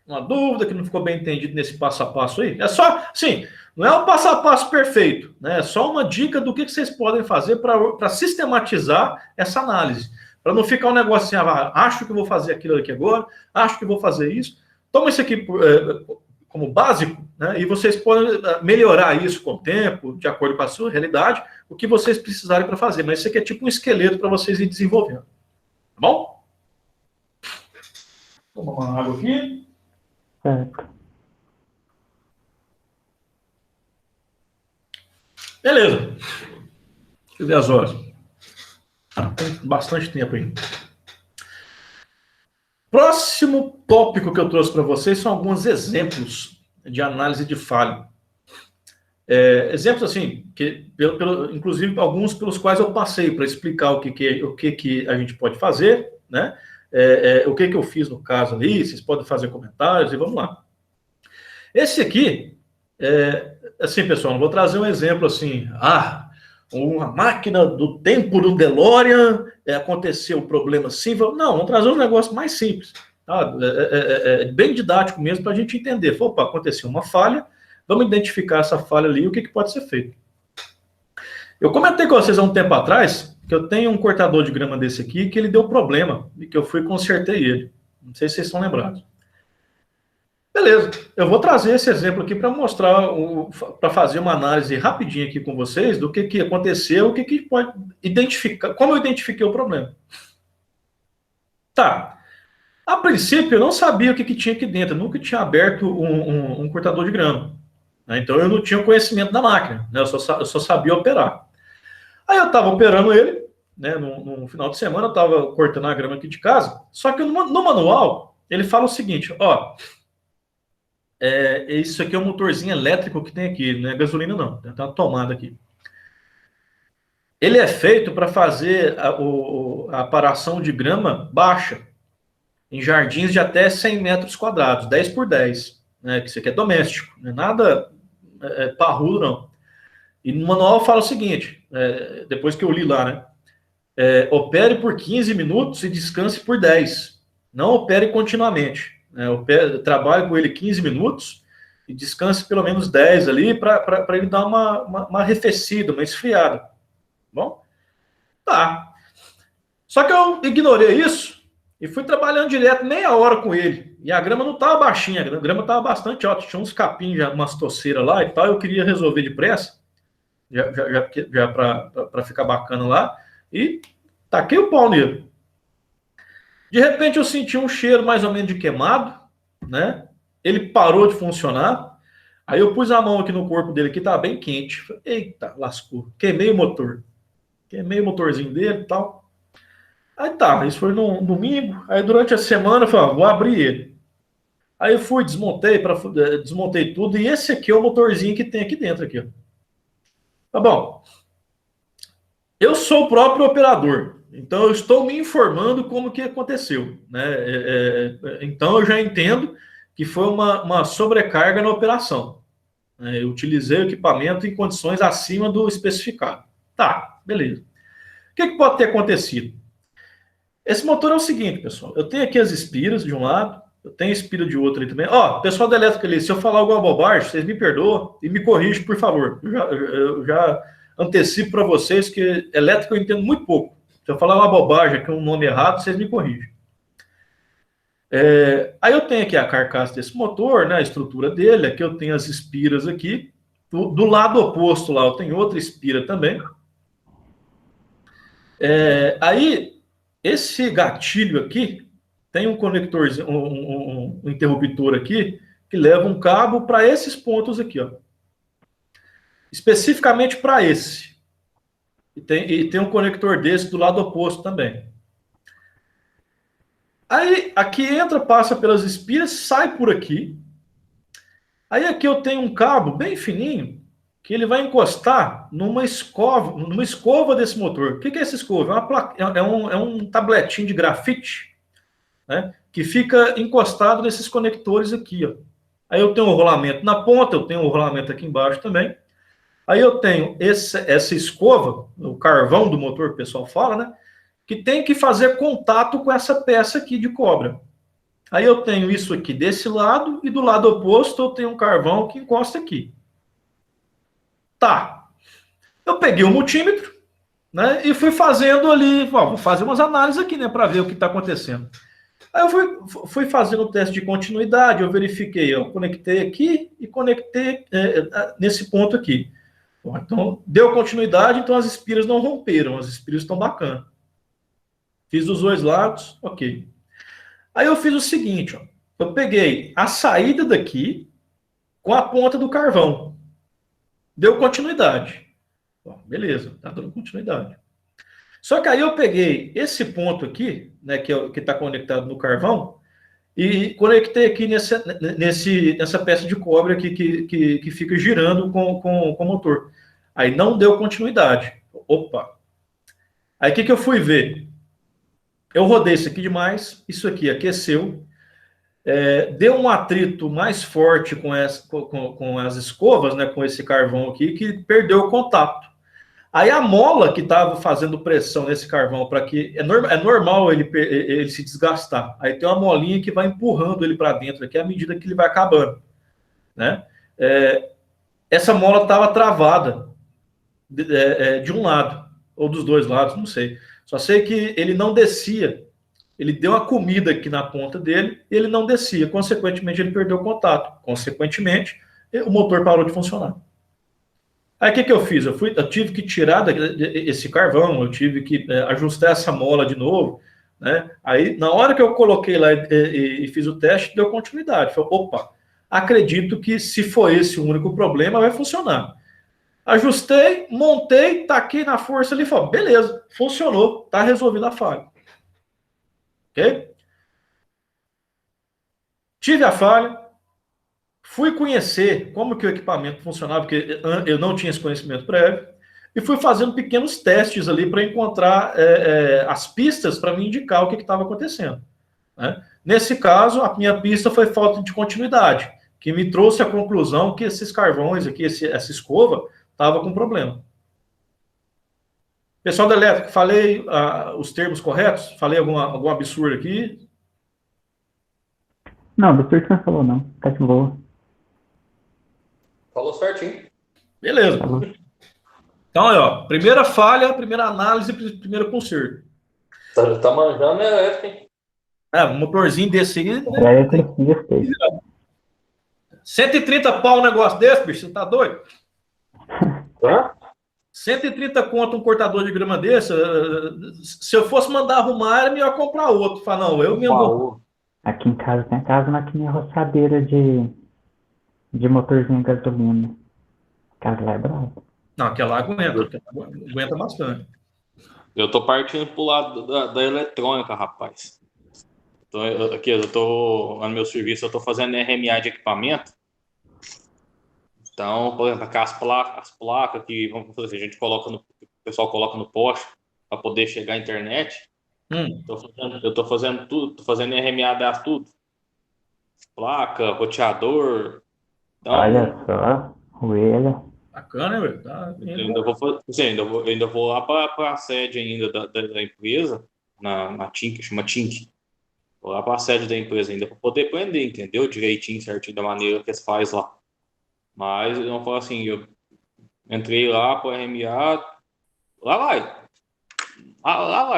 Uma dúvida que não ficou bem entendido nesse passo a passo aí? É só, sim, não é um passo a passo perfeito, né? É só uma dica do que vocês podem fazer para sistematizar essa análise. Para não ficar um negócio assim, acho que vou fazer aquilo aqui agora, acho que vou fazer isso. Toma isso aqui como básico, né? E vocês podem melhorar isso com o tempo, de acordo com a sua realidade, o que vocês precisarem para fazer. Mas isso aqui é tipo um esqueleto para vocês ir desenvolvendo. Tá bom? Vou tomar uma água aqui. Certo. Beleza. Deixa eu ver as horas. Tem bastante tempo aí. Próximo tópico que eu trouxe para vocês são alguns exemplos de análise de falha. Exemplos assim, inclusive alguns pelos quais eu passei para explicar o que a gente pode fazer, né? O que eu fiz no caso ali, vocês podem fazer comentários e vamos lá. Esse aqui, assim, pessoal, não vou trazer um exemplo assim, uma máquina do tempo do DeLorean, aconteceu um problema assim, não, vamos trazer um negócio mais simples, tá? Bem didático mesmo para a gente entender. Opa, aconteceu uma falha, vamos identificar essa falha ali e o que pode ser feito. Eu comentei com vocês há um tempo atrás que eu tenho um cortador de grama desse aqui que ele deu problema e que eu fui e consertei ele. Não sei se vocês estão lembrados. Beleza, eu vou trazer esse exemplo aqui para mostrar, para fazer uma análise rapidinha aqui com vocês do que aconteceu, o que pode identificar, como eu identifiquei o problema. Tá. A princípio, eu não sabia o que tinha aqui dentro, eu nunca tinha aberto um cortador de grama. Né? Então, eu não tinha conhecimento da máquina, né? Eu só sabia operar. Aí, eu estava operando ele, né? No final de semana, eu estava cortando a grama aqui de casa, só que no manual, ele fala o seguinte, ó... isso aqui é um motorzinho elétrico que tem aqui, não é gasolina não, tem uma tomada aqui. Ele é feito para fazer a aparação de grama baixa, em jardins de até 100 metros quadrados, 10 por 10, né, que isso aqui é doméstico, não é nada parrudo não. E no manual fala o seguinte, depois que eu li lá, né, opere por 15 minutos e descanse por 10, não opere continuamente. Trabalhe com ele 15 minutos e descanse pelo menos 10 ali para ele dar uma arrefecida, uma esfriada. Bom? Tá. Só que eu ignorei isso e fui trabalhando direto meia hora com ele. E a grama não estava baixinha, a grama estava bastante alta. Tinha uns capim, já, umas toceiras lá e tal. Eu queria resolver depressa, já para ficar bacana lá. E taquei o pau nele. De repente eu senti um cheiro mais ou menos de queimado, né? Ele parou de funcionar. Aí eu pus a mão aqui no corpo dele, que estava bem quente. Eita, lascou. Queimei o motor. Queimei o motorzinho dele e tal. Aí tá, isso foi no domingo. Aí durante a semana eu falei, vou abrir ele. Aí eu fui, desmontei tudo. E esse aqui é o motorzinho que tem aqui dentro. Aqui, ó. Tá bom. Eu sou o próprio operador. Então, eu estou me informando como que aconteceu. Né? Então, eu já entendo que foi uma sobrecarga na operação. Eu utilizei o equipamento em condições acima do especificado. Tá, beleza. O que pode ter acontecido? Esse motor é o seguinte, pessoal. Eu tenho aqui as espiras de um lado, eu tenho espira de outro ali também. Ó, pessoal da elétrica ali, se eu falar alguma bobagem, vocês me perdoam e me corrigem, por favor. Eu já antecipo para vocês que elétrica eu entendo muito pouco. Se eu falar uma bobagem aqui, um nome errado, vocês me corrigem. Aí eu tenho aqui a carcaça desse motor, né, a estrutura dele. Aqui eu tenho as espiras aqui. Do lado oposto lá, eu tenho outra espira também. Aí, esse gatilho aqui, tem um conectorzinho, um interruptor aqui, que leva um cabo para esses pontos aqui, ó. Especificamente para esse. E tem um conector desse do lado oposto também. Aí, aqui entra, passa pelas espiras, sai por aqui. Aí aqui eu tenho um cabo bem fininho, que ele vai encostar numa escova desse motor. O que é essa escova? É um tabletinho de grafite, né, que fica encostado nesses conectores aqui, ó. Aí eu tenho um rolamento na ponta, eu tenho um rolamento aqui embaixo também. Aí eu tenho essa escova, o carvão do motor, o pessoal fala, né? Que tem que fazer contato com essa peça aqui de cobra. Aí eu tenho isso aqui desse lado e do lado oposto eu tenho um carvão que encosta aqui. Tá. Eu peguei o multímetro, né? E fui fazendo ali, vou fazer umas análises aqui, né? Para ver o que está acontecendo. Aí eu fui fazendo o teste de continuidade, eu verifiquei, eu conectei aqui e conectei nesse ponto aqui. Bom, então, deu continuidade, então as espiras não romperam, as espiras estão bacanas. Fiz dos dois lados, ok. Aí eu fiz o seguinte, ó, eu peguei a saída daqui com a ponta do carvão. Deu continuidade. Bom, beleza, tá dando continuidade. Só que aí eu peguei esse ponto aqui, né, que está conectado no carvão, e conectei aqui nessa peça de cobre aqui que fica girando com o motor. Aí não deu continuidade. Opa! Aí o que eu fui ver? Eu rodei isso aqui demais, isso aqui aqueceu, deu um atrito mais forte com as escovas, né, com esse carvão aqui, que perdeu o contato. Aí a mola que estava fazendo pressão nesse carvão para que é normal ele se desgastar. Aí tem uma molinha que vai empurrando ele para dentro aqui à medida que ele vai acabando, né? Essa mola estava travada de um lado ou dos dois lados, não sei. Só sei que ele não descia. Ele deu uma comida aqui na ponta dele e ele não descia. Consequentemente, ele perdeu o contato. Consequentemente, o motor parou de funcionar. Aí o que eu fiz? Eu tive que tirar esse carvão, eu tive que ajustar essa mola de novo, né? Aí, na hora que eu coloquei lá e fiz o teste, deu continuidade. Falei, opa, acredito que se for esse o único problema, vai funcionar. Ajustei, montei, taquei na força ali e falei, beleza, funcionou, tá resolvida a falha. Ok? Tive a falha, fui conhecer como que o equipamento funcionava, porque eu não tinha esse conhecimento prévio, e fui fazendo pequenos testes ali para encontrar as pistas para me indicar o que estava acontecendo, né? Nesse caso, a minha pista foi falta de continuidade, que me trouxe a conclusão que esses carvões aqui, essa escova, estava com problema. Pessoal da elétrica, falei os termos corretos? Falei algum absurdo aqui? Não, absurdo não falou, não. Tá de boa. Falou certinho. Beleza. Falou. Então, aí, ó, primeira falha, primeira análise, primeiro conserto. Tá manjando elétrica, hein? Um motorzinho desse aí, né? Elétrica, gostei. 130 pau um negócio desse, bicho, você tá doido? Hã? 130 conto um cortador de grama desse, se eu fosse mandar arrumar, era melhor comprar outro. Fala, não, eu mesmo vou. Aqui em casa tem aquelas maquininhas roçadeira de motorzinho a gasolina. Aquela lá é brava. Não, aquela aguenta bastante. Eu tô partindo pro lado da eletrônica, rapaz. Aqui, no meu serviço, eu tô fazendo RMA de equipamento. Então, por exemplo, as placas que vamos fazer, a gente o pessoal coloca no poste para poder chegar à internet. Eu tô fazendo tudo, tô fazendo RMA das tudo. Placa, roteador. Então, Olha só, orelha. Bacana, velho. Tá eu ainda vou lá para a sede ainda da empresa, na Tink, chama Tink. Vou lá para a sede da empresa ainda para poder aprender, entendeu? Direitinho, certinho, da maneira que eles fazem lá. Mas eu não falo assim, eu entrei lá para RMA, lá vai,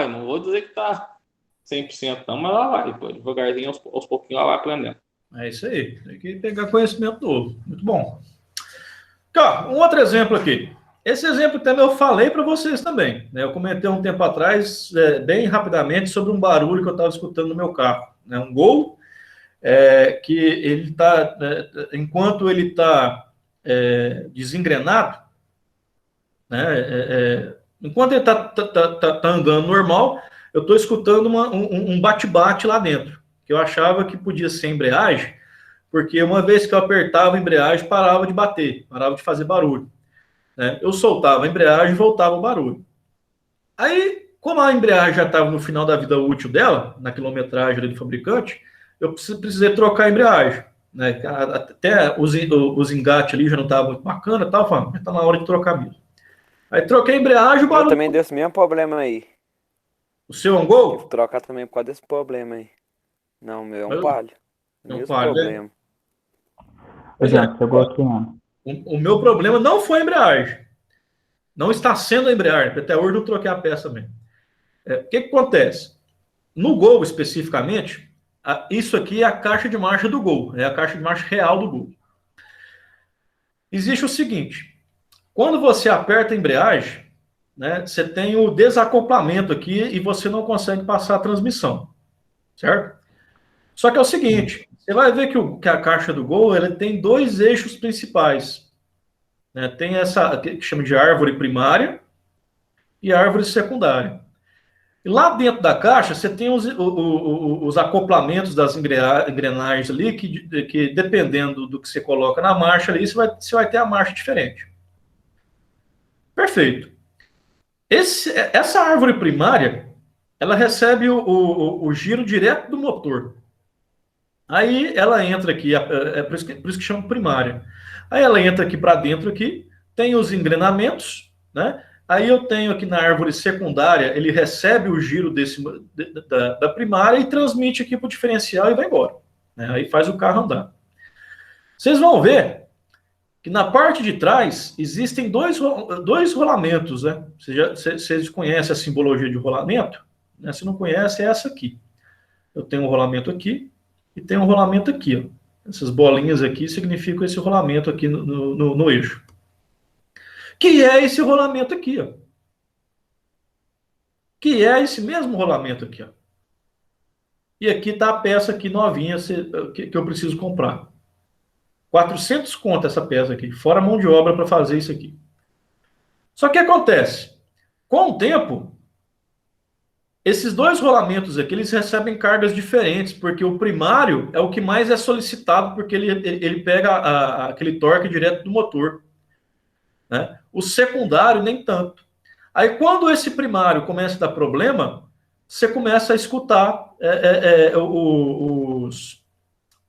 não vou dizer que tá 100% não, mas lá vai, pô, devagarzinho, aos pouquinhos lá vai aprendendo. É isso aí, tem que pegar conhecimento novo, muito bom. Cá, um outro exemplo aqui. Esse exemplo também eu falei para vocês também, né? Eu comentei um tempo atrás, bem rapidamente, sobre um barulho que eu estava escutando no meu carro, né? Um Gol, que ele está, enquanto ele está desengrenado, né? Enquanto ele tá andando normal, eu estou escutando um bate-bate lá dentro, que eu achava que podia ser embreagem, porque uma vez que eu apertava a embreagem, parava de bater, parava de fazer barulho, né? Eu soltava a embreagem e voltava o barulho. Aí, como a embreagem já estava no final da vida útil dela, na quilometragem do fabricante, eu precisei trocar a embreagem, né? Até os engates ali já não estavam muito bacana, tal, falando, mas tá na hora de trocar mesmo. Aí troquei a embreagem, o barulho... Eu também deu esse mesmo problema aí. O seu é um Gol? Tive que trocar também por causa desse problema aí. Não, o meu é um Eu- Palio. É um Mesmo Palio, né? problema. Ô, Jean, chegou aqui, mano. O meu problema não foi a embreagem. Não está sendo a embreagem, porque até hoje eu não troquei a peça mesmo. O que acontece? No Gol, especificamente, isso aqui é a caixa de marcha do Gol. É a caixa de marcha real do Gol. Existe o seguinte. Quando você aperta a embreagem, né, você tem o desacoplamento aqui e você não consegue passar a transmissão. Certo? Só que é o seguinte, você vai ver que a caixa do Gol ela tem dois eixos principais. né? Tem essa que chama de árvore primária e árvore secundária. E lá dentro da caixa, você tem os acoplamentos das engrenagens ali, que dependendo do que você coloca na marcha ali, você vai ter a marcha diferente. Perfeito. Essa árvore primária, ela recebe o giro direto do motor. Aí ela entra aqui, por isso que chama primária. Aí ela entra aqui para dentro aqui, tem os engrenamentos, né? Aí eu tenho aqui na árvore secundária, ele recebe o giro da primária e transmite aqui para o diferencial e vai embora, né? Aí faz o carro andar. Vocês vão ver que na parte de trás existem dois rolamentos, né? Vocês conhecem a simbologia de rolamento? Né? Se não conhece, é essa aqui. Eu tenho um rolamento aqui e tenho um rolamento aqui. Ó. Essas bolinhas aqui significam esse rolamento aqui no eixo. Que é esse rolamento aqui, ó. Que é esse mesmo rolamento aqui, ó. E aqui está a peça aqui novinha que eu preciso comprar. 400 conto essa peça aqui, fora mão de obra para fazer isso aqui. Só que acontece, com o tempo, esses dois rolamentos aqui, eles recebem cargas diferentes, porque o primário é o que mais é solicitado, porque ele pega aquele torque direto do motor. Né? O secundário, nem tanto. Aí, quando esse primário começa a dar problema, você começa a escutar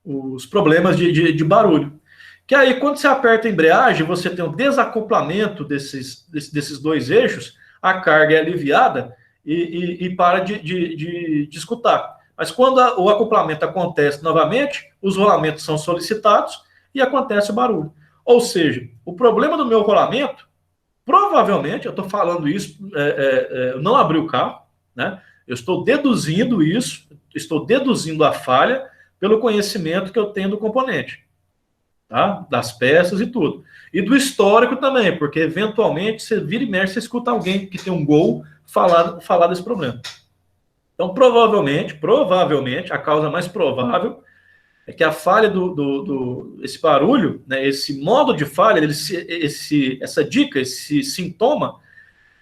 os problemas de barulho. Que aí, quando você aperta a embreagem, você tem um desacoplamento desses dois eixos, a carga é aliviada e para de escutar. Mas quando o acoplamento acontece novamente, os rolamentos são solicitados e acontece o barulho. Ou seja, o problema do meu rolamento, provavelmente, eu estou falando isso, eu não abri o carro, né? Eu estou deduzindo isso, estou deduzindo a falha pelo conhecimento que eu tenho do componente, tá? Das peças e tudo. E do histórico também, porque eventualmente você vira e mexe, você escuta alguém que tem um Gol falar desse problema. Então, provavelmente, a causa mais provável é que a falha esse barulho, né, esse modo de falha, essa dica, esse sintoma,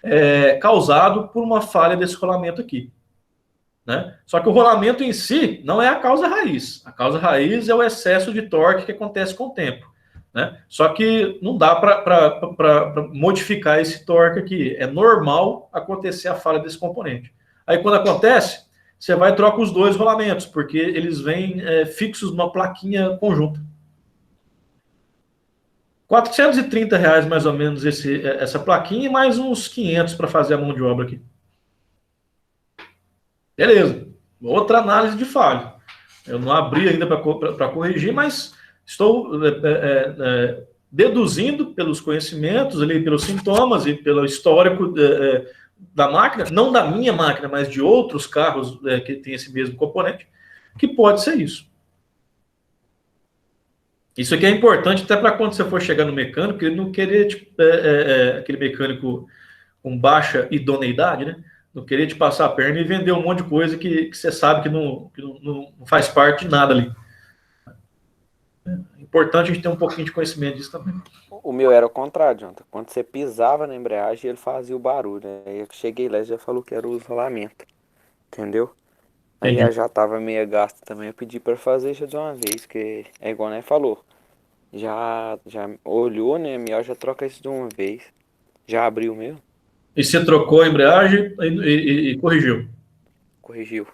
é causado por uma falha desse rolamento aqui. Né? Só que o rolamento em si não é a causa raiz. A causa raiz é o excesso de torque que acontece com o tempo. Né? Só que não dá para modificar esse torque aqui. É normal acontecer a falha desse componente. Aí quando acontece, você vai e troca os dois rolamentos, porque eles vêm fixos numa plaquinha conjunta. R$430 mais ou menos essa plaquinha e mais uns 500 para fazer a mão de obra aqui. Beleza. Outra análise de falha. Eu não abri ainda para corrigir, mas estou deduzindo pelos conhecimentos, ali, pelos sintomas e pelo histórico da máquina, não da minha máquina, mas de outros carros que tem esse mesmo componente, que pode ser isso. Isso aqui é importante até para quando você for chegar no mecânico, ele não querer aquele mecânico com baixa idoneidade, né? Não querer te passar a perna e vender um monte de coisa que você sabe que não faz parte de nada ali. É importante a gente ter um pouquinho de conhecimento disso também. O meu era o contrário, Jonathan. Quando você pisava na embreagem, ele fazia o barulho. Aí eu cheguei lá e já falou que era o isolamento. Entendeu? Aí já tava meio gasto também. Eu pedi para fazer já de uma vez, que é igual, né? Falou. Já olhou, né? Melhor já troca isso de uma vez. Já abriu mesmo? E você trocou a embreagem e corrigiu? Corrigiu.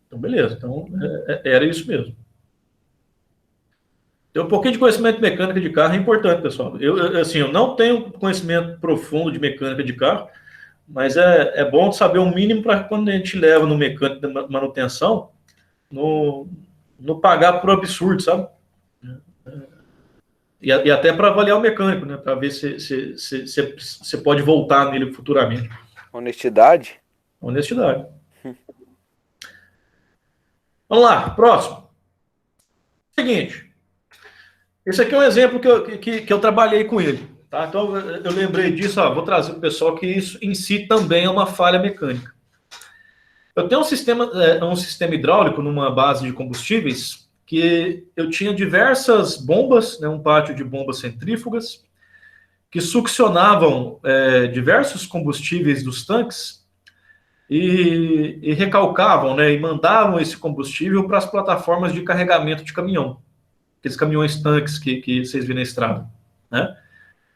Então, beleza. Então, era isso mesmo. Ter um pouquinho de conhecimento de mecânica de carro é importante, pessoal. Eu não tenho conhecimento profundo de mecânica de carro, mas é bom saber o mínimo para quando a gente leva no mecânico de manutenção, não pagar por absurdo, sabe? E até para avaliar o mecânico, né? Para ver se você pode voltar nele futuramente. Honestidade? Honestidade. Vamos lá, próximo. Seguinte. Esse aqui é um exemplo que eu trabalhei com ele. Tá? Então, eu lembrei disso, vou trazer para o pessoal que isso em si também é uma falha mecânica. Eu tenho um sistema hidráulico numa base de combustíveis que eu tinha diversas bombas, né, um pátio de bombas centrífugas, que succionavam diversos combustíveis dos tanques e recalcavam, né, e mandavam esse combustível para as plataformas de carregamento de caminhão, aqueles caminhões tanques que vocês viram na estrada, né?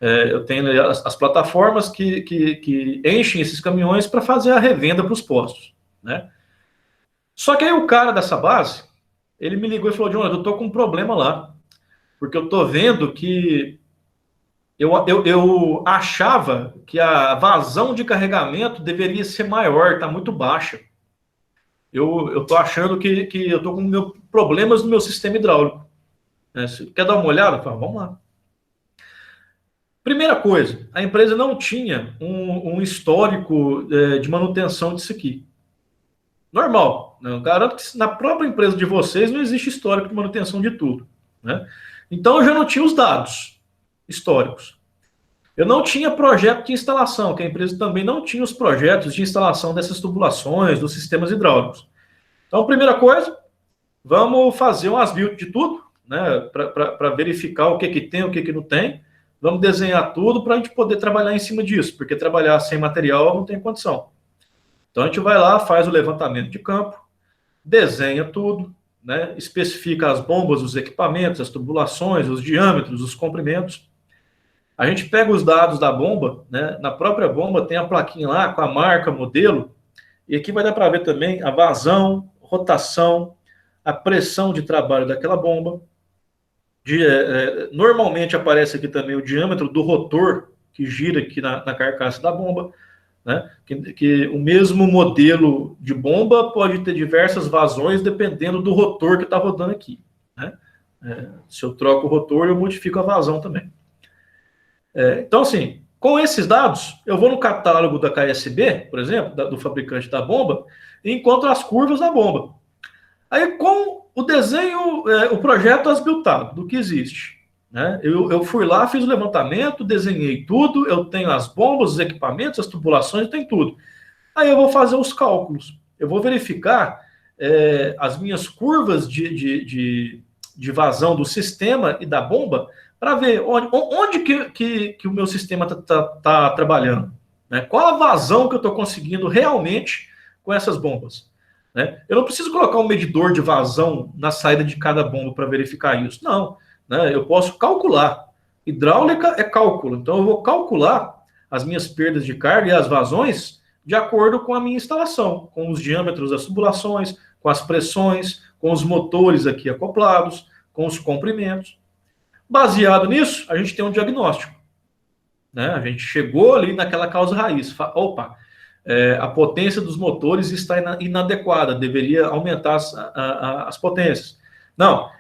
Eu tenho as plataformas que enchem esses caminhões para fazer a revenda para os postos, né? Só que aí o cara dessa base, ele me ligou e falou, Jonathan, eu estou com um problema lá, porque eu estou vendo que eu achava que a vazão de carregamento deveria ser maior, está muito baixa. Eu estou achando que eu estou com problemas no meu sistema hidráulico. Quer dar uma olhada? Falo, vamos lá. Primeira coisa, a empresa não tinha um histórico de manutenção disso aqui. Normal, né? Eu garanto que na própria empresa de vocês não existe histórico de manutenção de tudo, né? Então eu já não tinha os dados históricos. Eu não tinha projeto de instalação, que a empresa também não tinha os projetos de instalação dessas tubulações, dos sistemas hidráulicos. Então, primeira coisa, vamos fazer um as-built de tudo, né, para verificar o que tem, o que não tem. Vamos desenhar tudo para a gente poder trabalhar em cima disso, porque trabalhar sem material não tem condição. Então, a gente vai lá, faz o levantamento de campo, desenha tudo, né, especifica as bombas, os equipamentos, as tubulações, os diâmetros, os comprimentos. A gente pega os dados da bomba, né, na própria bomba tem a plaquinha lá com a marca, modelo, e aqui vai dar para ver também a vazão, rotação, a pressão de trabalho daquela bomba. Normalmente aparece aqui também o diâmetro do rotor que gira aqui na carcaça da bomba, né? Que o mesmo modelo de bomba pode ter diversas vazões dependendo do rotor que está rodando aqui, né? Se eu troco o rotor, eu modifico a vazão também. Então, assim, com esses dados, eu vou no catálogo da KSB, por exemplo, do fabricante da bomba, e encontro as curvas da bomba. Aí, com o desenho, o projeto as-builtado do que existe, né? Eu fui lá, fiz o levantamento, desenhei tudo, eu tenho as bombas, os equipamentos, as tubulações, eu tenho tudo. Aí eu vou fazer os cálculos, eu vou verificar as minhas curvas de vazão do sistema e da bomba para ver onde que o meu sistema tá trabalhando, né? Qual a vazão que eu estou conseguindo realmente com essas bombas, né? Eu não preciso colocar um medidor de vazão na saída de cada bomba para verificar isso, não, né? Eu posso calcular. Hidráulica é cálculo, então eu vou calcular as minhas perdas de carga e as vazões de acordo com a minha instalação, com os diâmetros das tubulações, com as pressões, com os motores aqui acoplados, com os comprimentos. Baseado nisso, a gente tem um diagnóstico, né? A gente chegou ali naquela causa raiz. Opa, a potência dos motores está inadequada, deveria aumentar as potências. Não,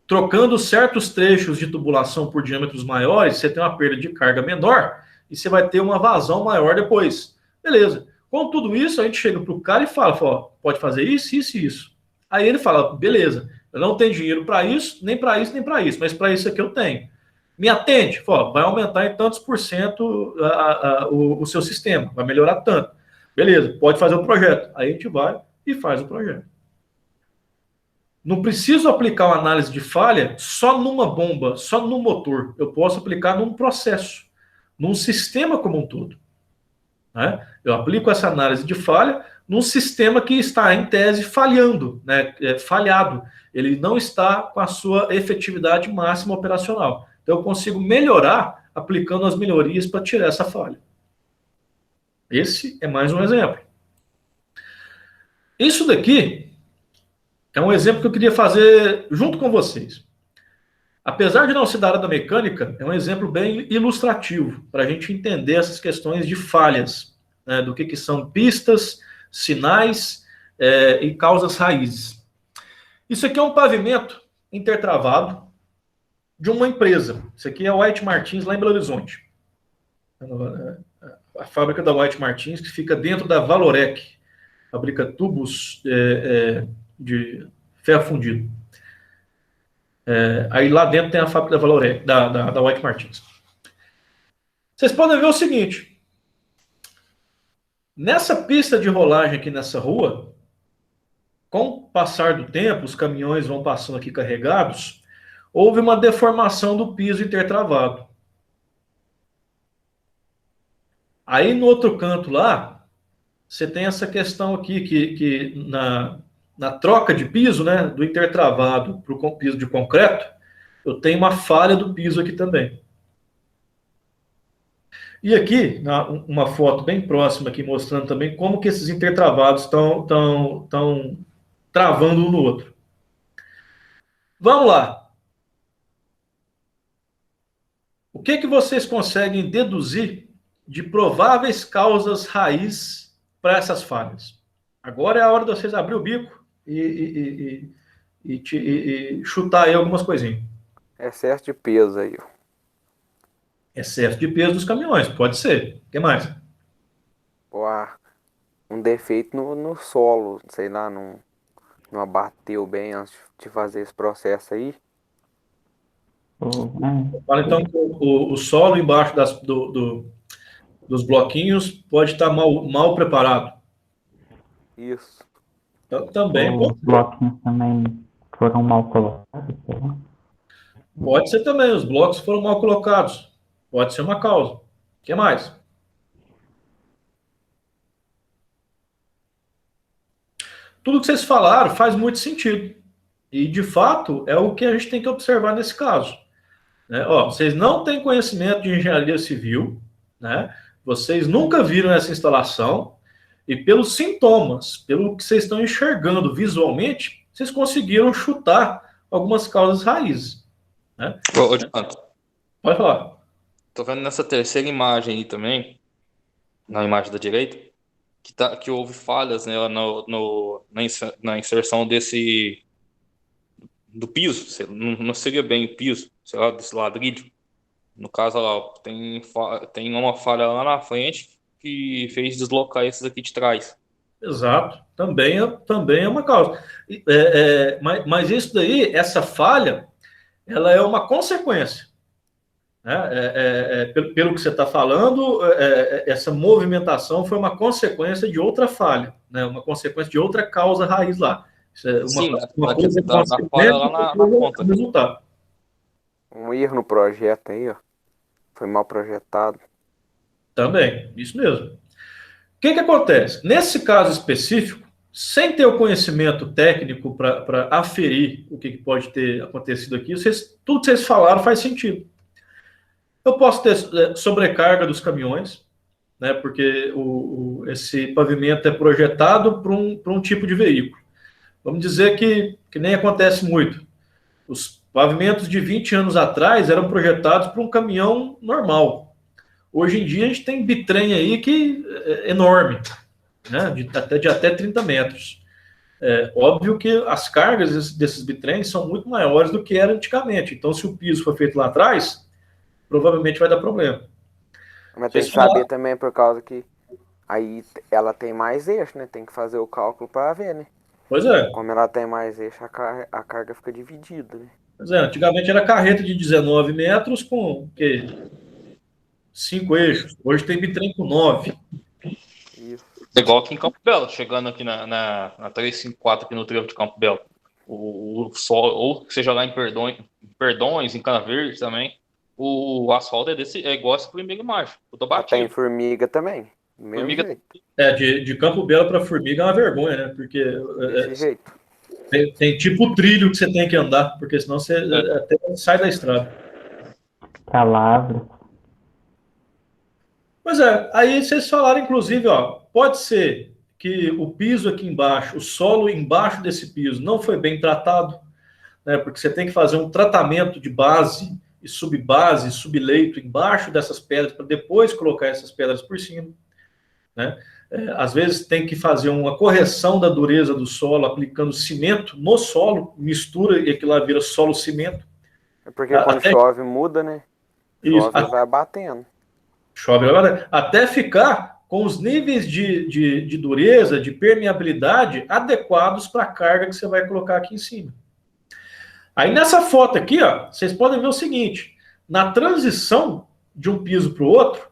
trocando certos trechos de tubulação por diâmetros maiores, você tem uma perda de carga menor e você vai ter uma vazão maior depois. Beleza. Com tudo isso, a gente chega para o cara e fala, pode fazer isso, isso e isso. Aí ele fala, beleza, eu não tenho dinheiro para isso, nem para isso, nem para isso, mas para isso aqui eu tenho. Me atende, vai aumentar em tantos por cento o seu sistema, vai melhorar tanto. Beleza, pode fazer o projeto. Aí a gente vai e faz o projeto. Não preciso aplicar uma análise de falha só numa bomba, só no motor. Eu posso aplicar num processo, num sistema como um todo, né? Eu aplico essa análise de falha num sistema que está, em tese, falhando, né? Falhado. Ele não está com a sua efetividade máxima operacional. Então, eu consigo melhorar aplicando as melhorias para tirar essa falha. Esse é mais um exemplo. Isso daqui é um exemplo que eu queria fazer junto com vocês. Apesar de não ser da área da mecânica, é um exemplo bem ilustrativo para a gente entender essas questões de falhas, né, do que são pistas, sinais e causas raízes. Isso aqui é um pavimento intertravado de uma empresa. Isso aqui é a White Martins, lá em Belo Horizonte. A fábrica da White Martins, que fica dentro da Valorec, fabrica tubos de ferro fundido. Aí lá dentro tem a fábrica da Valorec, da White Martins. Vocês podem ver o seguinte: nessa pista de rolagem aqui nessa rua, com o passar do tempo, os caminhões vão passando aqui carregados, houve uma deformação do piso intertravado. Aí no outro canto lá, você tem essa questão aqui, que na troca de piso, né, do intertravado para o piso de concreto, eu tenho uma falha do piso aqui também. E aqui, uma foto bem próxima aqui, mostrando também como que esses intertravados estão travando um no outro. Vamos lá. O que vocês conseguem deduzir de prováveis causas raiz para essas falhas? Agora é a hora de vocês abrir o bico e chutar aí algumas coisinhas. Excesso de peso aí, ó. Excesso de peso dos caminhões, pode ser. O que mais? Um defeito no solo, sei lá, não abateu bem antes de fazer esse processo aí. Fala então que o solo embaixo dos bloquinhos pode estar mal preparado. Isso. Então, também Os bloquinhos também foram mal colocados, sei lá. pode ser também, os blocos foram mal colocados. Pode ser uma causa. O que mais? Tudo que vocês falaram faz muito sentido. E, de fato, é o que a gente tem que observar nesse caso. Né? Vocês não têm conhecimento de engenharia civil, né? Vocês nunca viram essa instalação, e pelos sintomas, pelo que vocês estão enxergando visualmente, vocês conseguiram chutar algumas causas raízes. Né? Ô, Jonathan, Pode falar. tô vendo nessa terceira imagem aí também, na imagem da direita, que houve falhas, né, na inserção do piso, não seria bem o piso, sei lá, desse ladrilho. No caso, ó, tem uma falha lá na frente que fez deslocar esses aqui de trás. Exato, também é uma causa. Mas isso daí, essa falha, ela é uma consequência. Né? Pelo que você está falando, essa movimentação foi uma consequência de outra falha, né? Uma consequência de outra causa raiz lá. Uma coisa da falha lá na ponta. Resultado. Um erro no projeto aí, ó. Foi mal projetado. Também, isso mesmo. O que acontece? Nesse caso específico, sem ter o conhecimento técnico para aferir o que pode ter acontecido aqui, tudo que vocês falaram faz sentido. Eu posso ter sobrecarga dos caminhões, né, porque esse pavimento é projetado para um tipo de veículo. Vamos dizer que nem acontece muito. Os pavimentos de 20 anos atrás eram projetados para um caminhão normal. Hoje em dia a gente tem bitrem aí que é enorme, né, de até 30 metros. É óbvio que as cargas desses bitrens são muito maiores do que era antigamente. Então, se o piso foi feito lá atrás, provavelmente vai dar problema. Mas tem que saber também por causa que aí ela tem mais eixo, né? Tem que fazer o cálculo para ver, né? Pois é. Como ela tem mais eixo, a carga fica dividida, né? Pois é, antigamente era carreta de 19 metros com 5 eixos. Hoje tem bitrem com 9. Isso. É igual aqui em Campo Belo, chegando aqui na 354 aqui no trevo de Campo Belo. Ou seja lá em Perdões, em Cana Verde também. O asfalto é igual essa primeira imagem. Tudo batido. Tem formiga também. Formiga. De Campo Belo para Formiga é uma vergonha, né? Porque desse jeito. Tem tipo o trilho que você tem que andar, porque senão você até sai da estrada. Palavras. Pois é, aí vocês falaram, inclusive, pode ser que o piso aqui embaixo, o solo embaixo desse piso não foi bem tratado, né? Porque você tem que fazer um tratamento de base e subbase, subleito embaixo dessas pedras para depois colocar essas pedras por cima, né? Às vezes tem que fazer uma correção da dureza do solo aplicando cimento no solo, mistura e aquilo lá vira solo-cimento. É porque quando chove muda, né? Chove e vai batendo. Chove até ficar com os níveis de dureza, de permeabilidade adequados para a carga que você vai colocar aqui em cima. Aí nessa foto aqui, vocês podem ver o seguinte: na transição de um piso para o outro,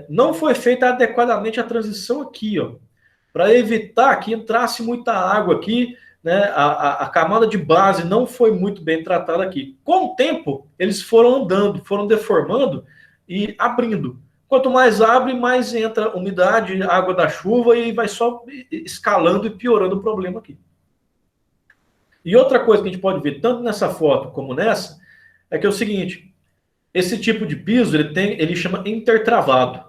não foi feita adequadamente a transição aqui, para evitar que entrasse muita água aqui, né? A camada de base não foi muito bem tratada aqui. Com o tempo, eles foram andando, foram deformando e abrindo. Quanto mais abre, mais entra umidade, água da chuva e vai só escalando e piorando o problema aqui. E outra coisa que a gente pode ver, tanto nessa foto como nessa, é que é o seguinte, esse tipo de piso, ele chama intertravado.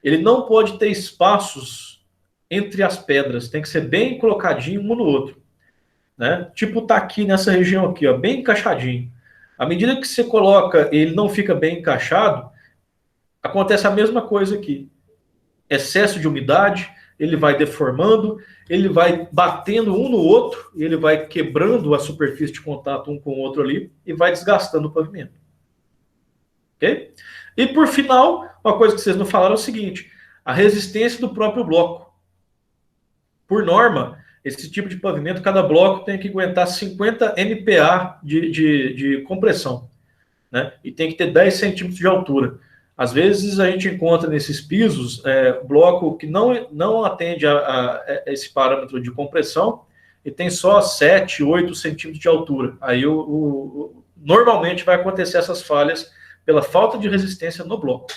Ele não pode ter espaços entre as pedras, tem que ser bem colocadinho um no outro. Né? Tipo tá aqui nessa região aqui, ó, bem encaixadinho. À medida que você coloca, ele não fica bem encaixado, acontece a mesma coisa aqui. Excesso de umidade, ele vai deformando, ele vai batendo um no outro, ele vai quebrando a superfície de contato um com o outro ali e vai desgastando o pavimento. Ok? E por final, uma coisa que vocês não falaram é o seguinte, a resistência do próprio bloco. Por norma, esse tipo de pavimento, cada bloco tem que aguentar 50 MPa de compressão. Né? E tem que ter 10 centímetros de altura. Às vezes a gente encontra nesses pisos bloco que não atende a esse parâmetro de compressão e tem só 7, 8 centímetros de altura. Aí normalmente vai acontecer essas falhas pela falta de resistência no bloco.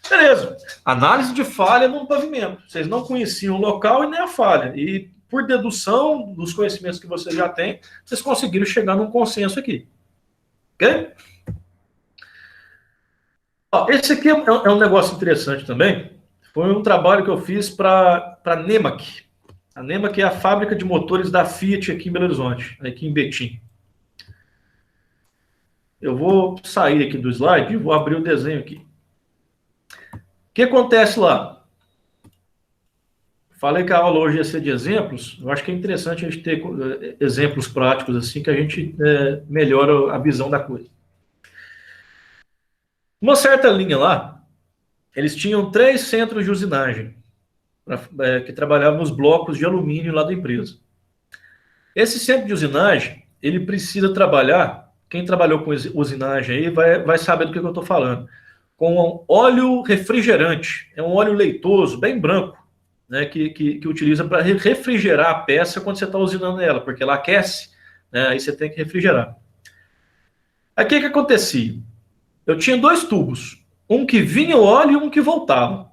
Beleza. Análise de falha no pavimento. Vocês não conheciam o local e nem a falha. E por dedução dos conhecimentos que vocês já têm, vocês conseguiram chegar num consenso aqui. Ok? Ó, esse aqui é um negócio interessante também. Foi um trabalho que eu fiz para a Nemak. A Nemak é a fábrica de motores da Fiat aqui em Belo Horizonte, aqui em Betim. Eu vou sair aqui do slide e vou abrir o desenho aqui. O que acontece lá? Falei que a aula hoje ia ser de exemplos. Eu acho que é interessante a gente ter exemplos práticos assim que a gente melhora a visão da coisa. Uma certa linha lá, eles tinham 3 centros de usinagem que trabalhavam nos blocos de alumínio lá da empresa. Esse centro de usinagem, ele precisa trabalhar, quem trabalhou com usinagem aí vai saber do que eu estou falando, com óleo refrigerante. É um óleo leitoso, bem branco, né, que utiliza para refrigerar a peça quando você está usinando ela, porque ela aquece, né, aí você tem que refrigerar. Aí o que acontecia? Eu tinha 2 tubos, um que vinha o óleo e um que voltava.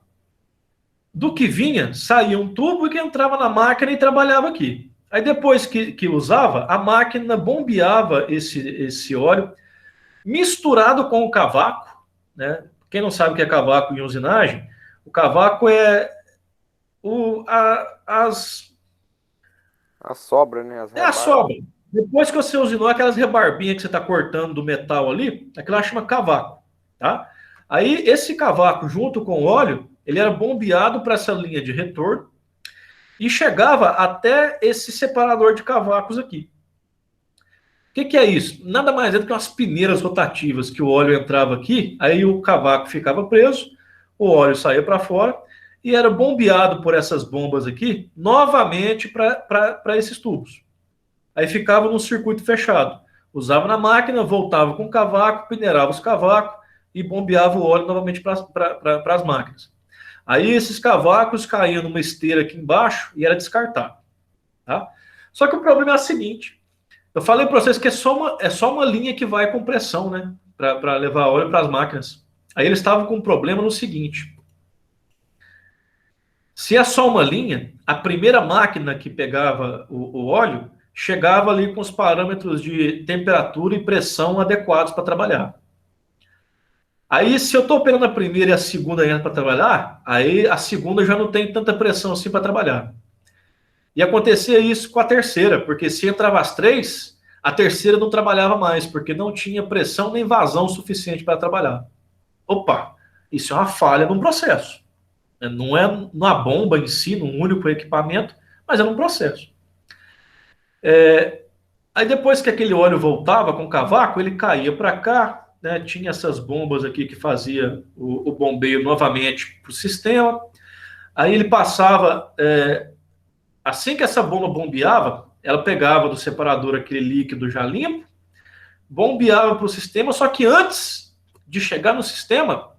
Do que vinha, saía um tubo que entrava na máquina e trabalhava aqui. Aí depois que usava, a máquina bombeava esse óleo misturado com o cavaco. Né? Quem não sabe o que é cavaco em usinagem, o cavaco é a sobra, né? É a sobra. Depois que você usinou aquelas rebarbinhas que você está cortando do metal ali, aquilo lá chama cavaco, tá? Aí esse cavaco junto com o óleo, ele era bombeado para essa linha de retorno e chegava até esse separador de cavacos aqui. O que é isso? Nada mais é do que umas peneiras rotativas que o óleo entrava aqui, aí o cavaco ficava preso, o óleo saía para fora e era bombeado por essas bombas aqui novamente para esses tubos. Aí ficava num circuito fechado. Usava na máquina, voltava com o cavaco, peneirava os cavacos e bombeava o óleo novamente para as máquinas. Aí esses cavacos caíam numa esteira aqui embaixo e era descartado. Tá? Só que o problema é o seguinte. Eu falei para vocês que é só uma linha que vai com pressão, né? Para levar óleo para as máquinas. Aí eles estavam com um problema no seguinte. Se é só uma linha, a primeira máquina que pegava o óleo chegava ali com os parâmetros de temperatura e pressão adequados para trabalhar. Aí, se eu estou operando a primeira e a segunda ainda para trabalhar, aí a segunda já não tem tanta pressão assim para trabalhar. E acontecia isso com a terceira, porque se entrava as 3, a terceira não trabalhava mais, porque não tinha pressão nem vazão suficiente para trabalhar. Opa, isso é uma falha no processo. Não é na bomba em si, num único equipamento, mas é num processo. Aí depois que aquele óleo voltava com o cavaco, ele caía para cá, né? Tinha essas bombas aqui que fazia o bombeio novamente para o sistema. Aí ele passava, assim que essa bomba bombeava, ela pegava do separador aquele líquido já limpo, bombeava para o sistema, só que antes de chegar no sistema,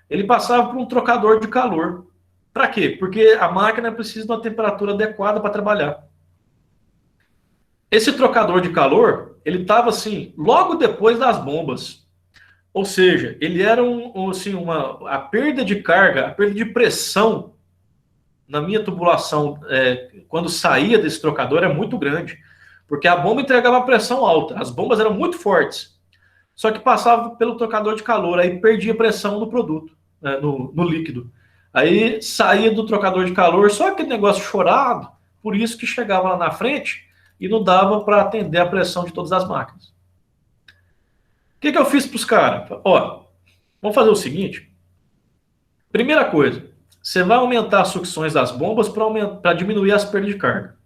ele passava por um trocador de calor. Para quê? Porque a máquina precisa de uma temperatura adequada para trabalhar. Esse trocador de calor, ele estava assim, logo depois das bombas. Ou seja, ele era assim, a perda de carga, a perda de pressão na minha tubulação, quando saía desse trocador, é muito grande. Porque a bomba entregava pressão alta, as bombas eram muito fortes. Só que passava pelo trocador de calor, aí perdia pressão no produto, né, no líquido. Aí saía do trocador de calor, só aquele negócio chorado, por isso que chegava lá na frente e não dava para atender a pressão de todas as máquinas. O que eu fiz para os caras? Ó, vamos fazer o seguinte. Primeira coisa, você vai aumentar as sucções das bombas para diminuir as perdas de carga.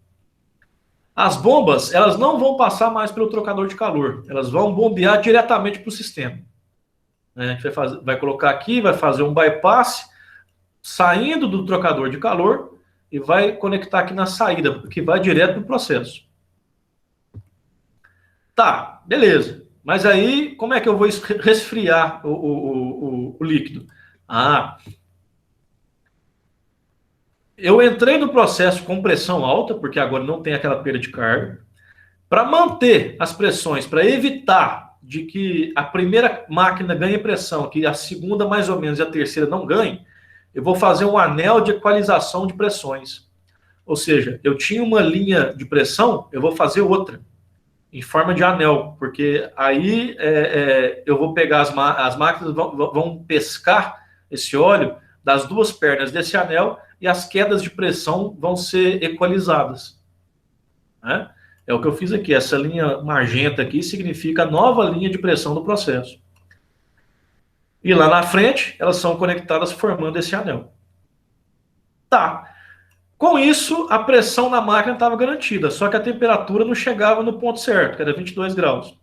As bombas, elas não vão passar mais pelo trocador de calor, elas vão bombear diretamente para o sistema. A gente vai colocar aqui, vai fazer um bypass, saindo do trocador de calor e vai conectar aqui na saída, que vai direto no processo. Tá, beleza. Mas aí, como é que eu vou resfriar o líquido? Eu entrei no processo com pressão alta, porque agora não tem aquela perda de carga. Para manter as pressões, para evitar de que a primeira máquina ganhe pressão, que a segunda mais ou menos e a terceira não ganhe, eu vou fazer um anel de equalização de pressões. Ou seja, eu tinha uma linha de pressão, eu vou fazer outra, em forma de anel, porque aí eu vou pegar as máquinas, vão pescar esse óleo das duas pernas desse anel e as quedas de pressão vão ser equalizadas. Né? É o que eu fiz aqui. Essa linha magenta aqui significa a nova linha de pressão do processo. E lá na frente, elas são conectadas formando esse anel. Tá. Com isso, a pressão na máquina estava garantida, só que a temperatura não chegava no ponto certo, que era 22 graus. O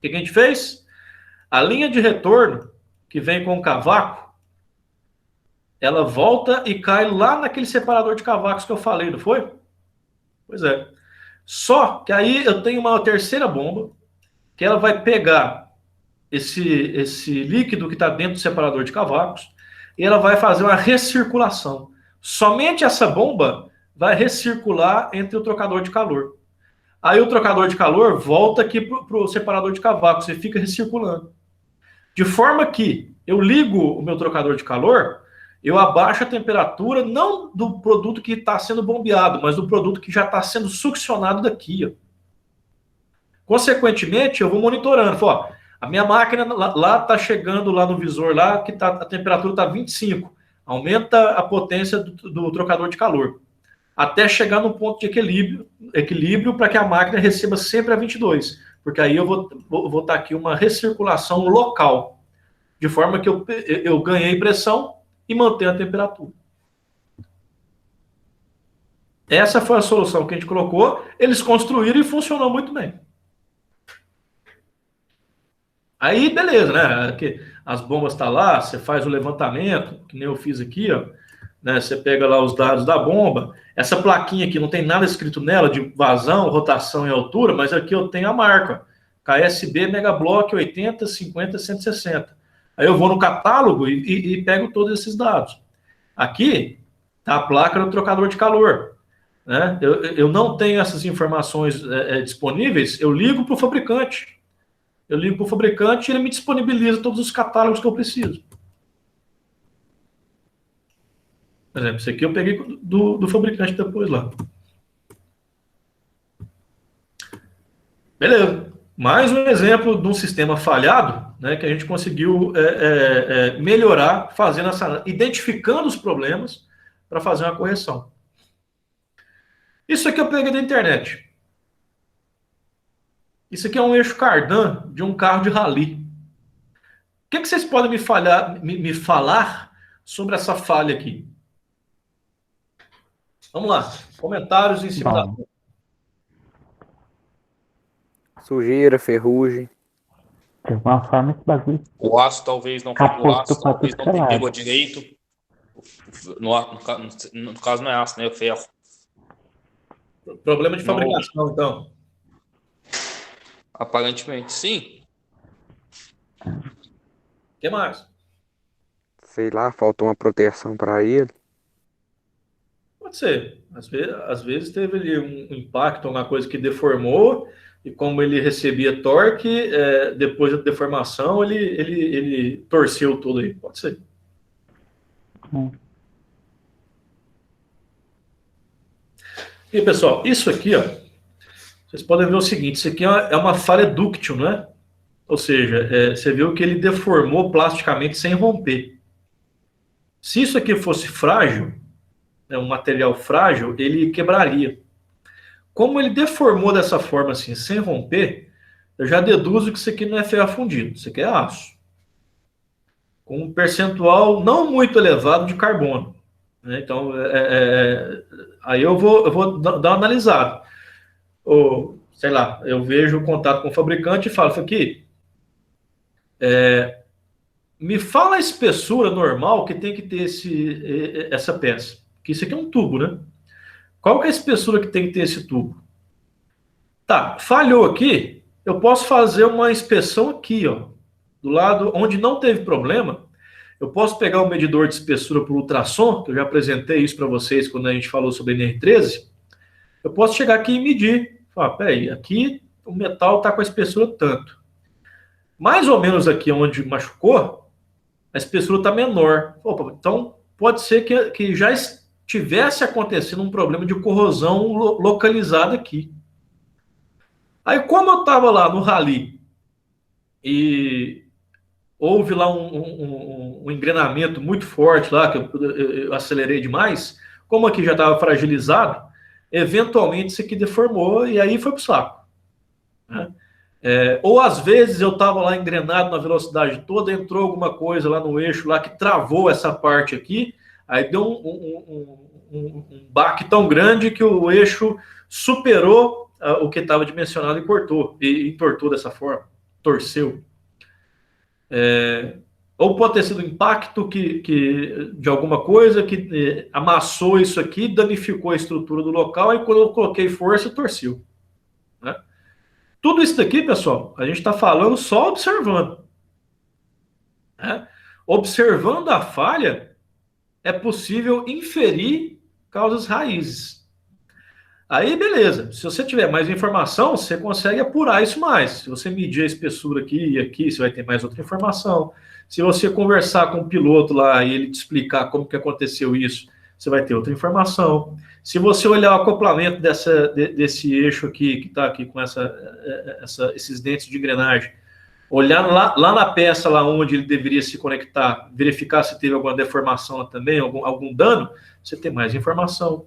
que a gente fez? A linha de retorno, que vem com o cavaco, ela volta e cai lá naquele separador de cavacos que eu falei, não foi? Pois é. Só que aí eu tenho uma terceira bomba, que ela vai pegar esse líquido que está dentro do separador de cavacos e ela vai fazer uma recirculação. Somente essa bomba vai recircular entre o trocador de calor. Aí o trocador de calor volta aqui para o separador de cavacos e fica recirculando. De forma que eu ligo o meu trocador de calor, eu abaixo a temperatura não do produto que está sendo bombeado, mas do produto que já está sendo succionado daqui. Ó. Consequentemente, eu vou monitorando. Ó, a minha máquina lá está chegando lá no visor, lá que a temperatura está 25. Aumenta a potência do trocador de calor. Até chegar no ponto de equilíbrio para que a máquina receba sempre a 22. Porque aí eu vou estar aqui uma recirculação local. De forma que eu ganhei pressão e mantenho a temperatura. Essa foi a solução que a gente colocou. Eles construíram e funcionou muito bem. Aí, beleza, né? As bombas estão lá, você faz o levantamento, que nem eu fiz aqui, ó. Né? Você pega lá os dados da bomba. Essa plaquinha aqui não tem nada escrito nela de vazão, rotação e altura, mas aqui eu tenho a marca. KSB Megablock 80, 50, 160. Aí eu vou no catálogo e pego todos esses dados. Aqui está a placa do trocador de calor. Né? Eu não tenho essas informações disponíveis, eu ligo para o fabricante. Eu ligo para o fabricante e ele me disponibiliza todos os catálogos que eu preciso. Por exemplo, esse aqui eu peguei do fabricante depois lá. Beleza. Mais um exemplo de um sistema falhado, né, que a gente conseguiu melhorar, identificando os problemas para fazer uma correção. Isso aqui eu peguei da internet. Isso aqui é um eixo cardan de um carro de rally. O que vocês podem me falar sobre essa falha aqui? Vamos lá. Comentários em cima da... Sujeira, ferrugem. De alguma forma esse bagulho. O aço talvez não Capoto o aço pra talvez tudo não que é pegou lado. direito. No caso não é aço, né? É ferro. Problema de fabricação, então. Aparentemente, sim. O que mais? Sei lá, faltou uma proteção para ele. Pode ser. Às vezes teve ali um impacto, uma coisa que deformou, e como ele recebia torque, depois da deformação, ele torceu tudo aí. Pode ser. E, pessoal, isso aqui, ó, vocês podem ver o seguinte, isso aqui é uma falha dúctil, não é? Ou seja, você viu que ele deformou plasticamente sem romper. Se isso aqui fosse frágil, um material frágil, ele quebraria. Como ele deformou dessa forma assim, sem romper, eu já deduzo que isso aqui não é ferro fundido, isso aqui é aço. Com um percentual não muito elevado de carbono. Né? Então, aí eu vou dar uma analisada. Ou, sei lá, eu vejo o contato com o fabricante e falo aqui, me fala a espessura normal que tem que ter essa peça. Que isso aqui é um tubo, né? Qual que é a espessura que tem que ter esse tubo? Tá, falhou aqui, eu posso fazer uma inspeção aqui, ó, do lado onde não teve problema. Eu posso pegar o medidor de espessura por ultrassom, que eu já apresentei isso para vocês quando a gente falou sobre NR13. Eu posso chegar aqui e medir. Falar, peraí, aqui o metal está com a espessura tanto. Mais ou menos aqui onde machucou, a espessura está menor. Opa, então pode ser que já tivesse acontecendo um problema de corrosão localizada aqui. Aí, como eu estava lá no rally e houve lá um engrenamento muito forte lá, que eu acelerei demais, como aqui já estava fragilizado, eventualmente isso aqui deformou e aí foi para o saco. Né? Ou às vezes eu estava lá engrenado na velocidade toda, entrou alguma coisa lá no eixo lá que travou essa parte aqui, aí deu um baque tão grande que o eixo superou o que estava dimensionado e cortou, e entortou dessa forma, torceu. Ou pode ter sido um impacto de alguma coisa que amassou isso aqui, danificou a estrutura do local, e quando eu coloquei força, torceu. Né? Tudo isso daqui, pessoal, a gente está falando só observando. Né? Observando a falha, é possível inferir causas raízes. Aí, beleza. Se você tiver mais informação, você consegue apurar isso mais. Se você medir a espessura aqui e aqui, você vai ter mais outra informação. Se você conversar com o piloto lá e ele te explicar como que aconteceu isso, você vai ter outra informação. Se você olhar o acoplamento desse eixo aqui, que está aqui com esses dentes de engrenagem, olhar lá na peça lá onde ele deveria se conectar, verificar se teve alguma deformação lá também, algum dano, você tem mais informação.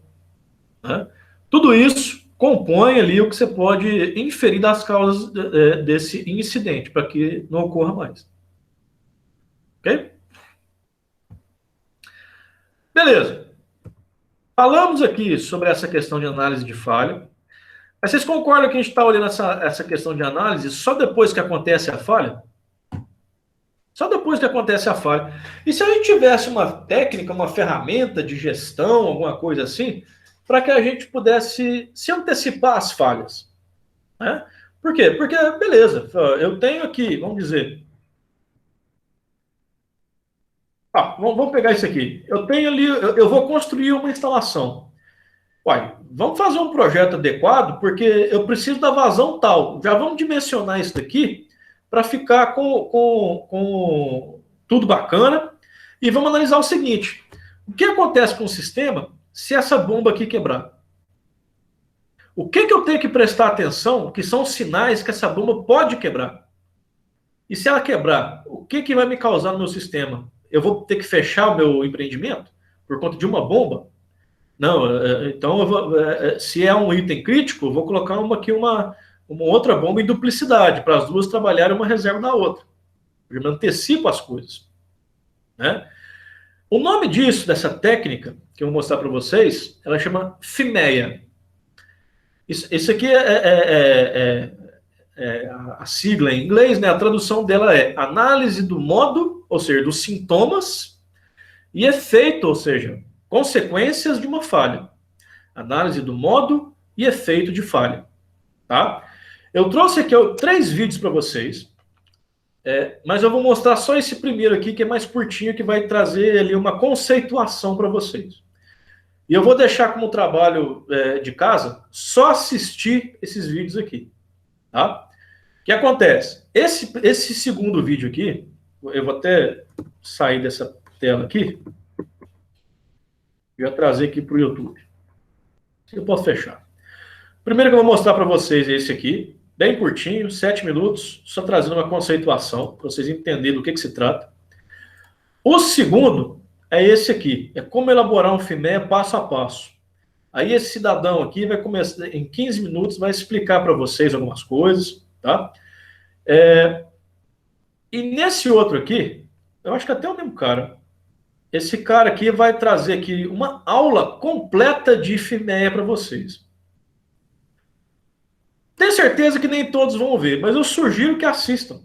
Né? Tudo isso compõe ali o que você pode inferir das causas desse incidente, para que não ocorra mais. Ok? Beleza. Falamos aqui sobre essa questão de análise de falha. Mas vocês concordam que a gente está olhando essa questão de análise só depois que acontece a falha? Só depois que acontece a falha. E se a gente tivesse uma técnica, uma ferramenta de gestão, alguma coisa assim, para que a gente pudesse se antecipar às falhas? Né? Por quê? Porque, beleza, eu tenho aqui, vamos dizer... vamos pegar isso aqui. Eu tenho ali, eu vou construir uma instalação. Uai, vamos fazer um projeto adequado, porque eu preciso da vazão tal. Já vamos dimensionar isso daqui para ficar com tudo bacana. E vamos analisar o seguinte. O que acontece com o sistema se essa bomba aqui quebrar? O que eu tenho que prestar atenção, que são os sinais que essa bomba pode quebrar? E se ela quebrar, o que vai me causar no meu sistema? Eu vou ter que fechar o meu empreendimento por conta de uma bomba? Não, então se é um item crítico, eu vou colocar uma outra bomba em duplicidade, para as duas trabalharem uma reserva na outra. Eu me antecipo as coisas. Né? O nome disso, dessa técnica, que eu vou mostrar para vocês, ela chama FIMEA. Isso aqui a sigla em inglês, né? A tradução dela é análise do modo, ou seja, dos sintomas, e efeito, ou seja, consequências de uma falha. Análise do modo e efeito de falha. Tá? Eu trouxe aqui 3 vídeos para vocês, mas eu vou mostrar só esse primeiro aqui, que é mais curtinho, que vai trazer ali uma conceituação para vocês. E eu vou deixar como trabalho de casa só assistir esses vídeos aqui. tá? O que acontece? Esse segundo vídeo aqui, eu vou até sair dessa tela aqui, já trazer aqui para o YouTube. Eu posso fechar. Primeiro que eu vou mostrar para vocês é esse aqui, bem curtinho, 7 minutos, só trazendo uma conceituação, para vocês entenderem do que se trata. O segundo é esse aqui, é como elaborar um FIMEA passo a passo. Aí esse cidadão aqui vai começar, em 15 minutos, vai explicar para vocês algumas coisas, tá? E nesse outro aqui, eu acho que até o mesmo cara, esse cara aqui vai trazer aqui uma aula completa de FIMEA para vocês. Tenho certeza que nem todos vão ver, mas eu sugiro que assistam.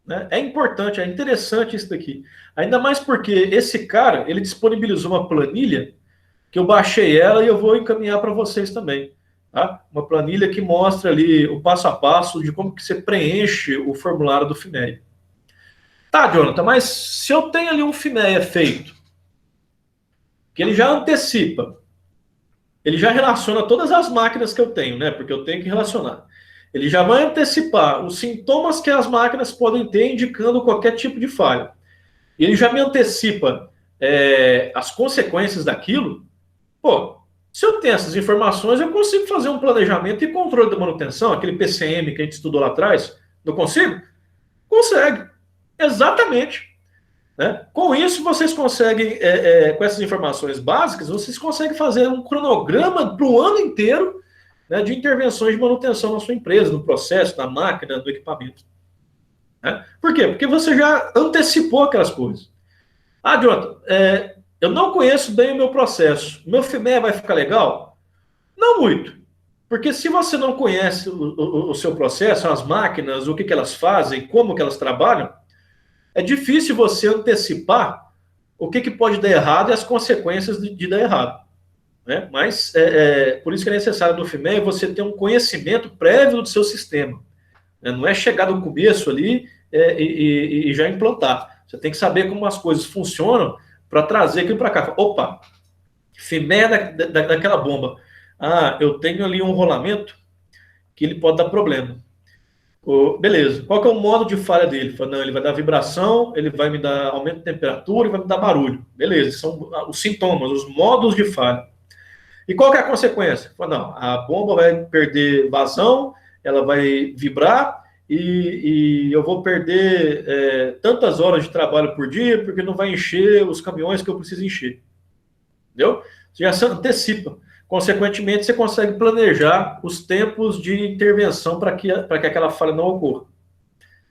Né? É importante, é interessante isso daqui. Ainda mais porque esse cara, ele disponibilizou uma planilha, que eu baixei ela e eu vou encaminhar para vocês também. Tá? Uma planilha que mostra ali o passo a passo de como que você preenche o formulário do FIMEA. Tá, Jonathan, mas se eu tenho ali um FIMEA feito, que ele já antecipa, ele já relaciona todas as máquinas que eu tenho, né? Porque eu tenho que relacionar. Ele já vai antecipar os sintomas que as máquinas podem ter, indicando qualquer tipo de falha. E ele já me antecipa as consequências daquilo. Pô, se eu tenho essas informações, eu consigo fazer um planejamento e controle da manutenção, aquele PCM que a gente estudou lá atrás. Não consigo? Consegue. Exatamente. Né? Com isso, vocês conseguem, com essas informações básicas, vocês conseguem fazer um cronograma para o ano inteiro, né, de intervenções de manutenção na sua empresa, no processo, na máquina, no equipamento. Né? Por quê? Porque você já antecipou aquelas coisas. Ah, Jonathan, eu não conheço bem o meu processo. O meu FIMEA vai ficar legal? Não muito. Porque se você não conhece o seu processo, as máquinas, o que elas fazem, como que elas trabalham, é difícil você antecipar o que pode dar errado e as consequências de dar errado. Né? Mas, por isso que é necessário no FIMEA você ter um conhecimento prévio do seu sistema. Né? Não é chegar no começo ali e já implantar. Você tem que saber como as coisas funcionam para trazer aquilo para cá. Opa, FIMEA daquela bomba. Ah, eu tenho ali um rolamento que ele pode dar problema. Beleza, qual que é o modo de falha dele? Não, ele vai dar vibração, ele vai me dar aumento de temperatura e vai me dar barulho. Beleza, são os sintomas, os modos de falha. E qual que é a consequência? Não, a bomba vai perder vazão, ela vai vibrar e eu vou perder tantas horas de trabalho por dia porque não vai encher os caminhões que eu preciso encher. Entendeu? Você já se antecipa. Consequentemente, você consegue planejar os tempos de intervenção para que aquela falha não ocorra.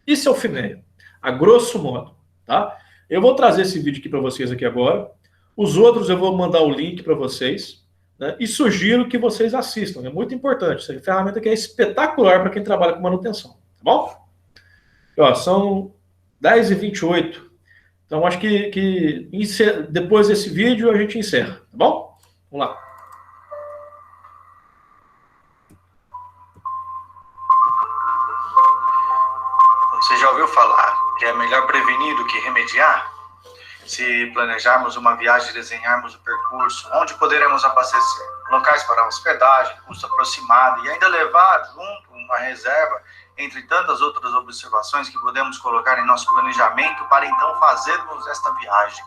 Isso é o FIMEA, a grosso modo. Tá? Eu vou trazer esse vídeo aqui para vocês aqui agora. Os outros eu vou mandar o link para vocês. Né? E sugiro que vocês assistam. É muito importante. Essa ferramenta aqui é espetacular para quem trabalha com manutenção. Tá bom? Ó, são 10h28. Então, acho que depois desse vídeo a gente encerra. Tá bom? Vamos lá. Você já ouviu falar que é melhor prevenir do que remediar? Se planejarmos uma viagem, desenharmos o percurso, onde poderemos abastecer, locais para hospedagem, custo aproximado e ainda levar junto uma reserva, entre tantas outras observações que podemos colocar em nosso planejamento para então fazermos esta viagem.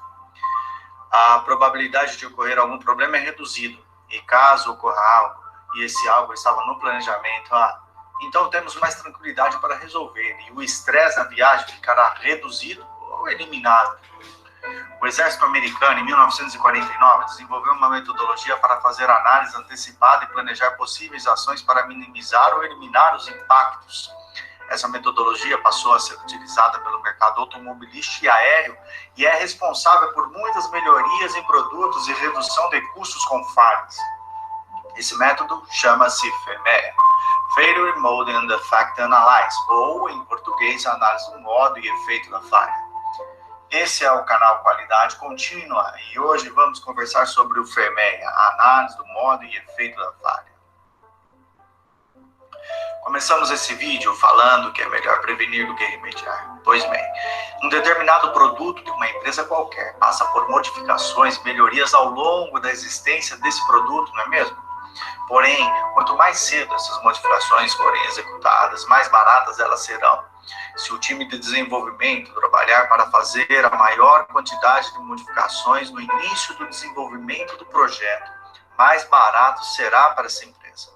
A probabilidade de ocorrer algum problema é reduzida e caso ocorra algo e esse algo estava no planejamento, então temos mais tranquilidade para resolver e o estresse na viagem ficará reduzido ou eliminado. O exército americano, em 1949, desenvolveu uma metodologia para fazer análise antecipada e planejar possíveis ações para minimizar ou eliminar os impactos. Essa metodologia passou a ser utilizada pelo mercado automobilístico e aéreo e é responsável por muitas melhorias em produtos e redução de custos com falhas. Esse método chama-se FMEA, Failure Mode and Effect Analysis, ou, em português, análise do modo e efeito da falha. Esse é o canal Qualidade Contínua e hoje vamos conversar sobre o FMEA, a análise do modo e efeito da falha. Começamos esse vídeo falando que é melhor prevenir do que remediar. Pois bem, um determinado produto de uma empresa qualquer passa por modificações, melhorias ao longo da existência desse produto, não é mesmo? Porém, quanto mais cedo essas modificações forem executadas, mais baratas elas serão. Se o time de desenvolvimento trabalhar para fazer a maior quantidade de modificações no início do desenvolvimento do projeto, mais barato será para essa empresa.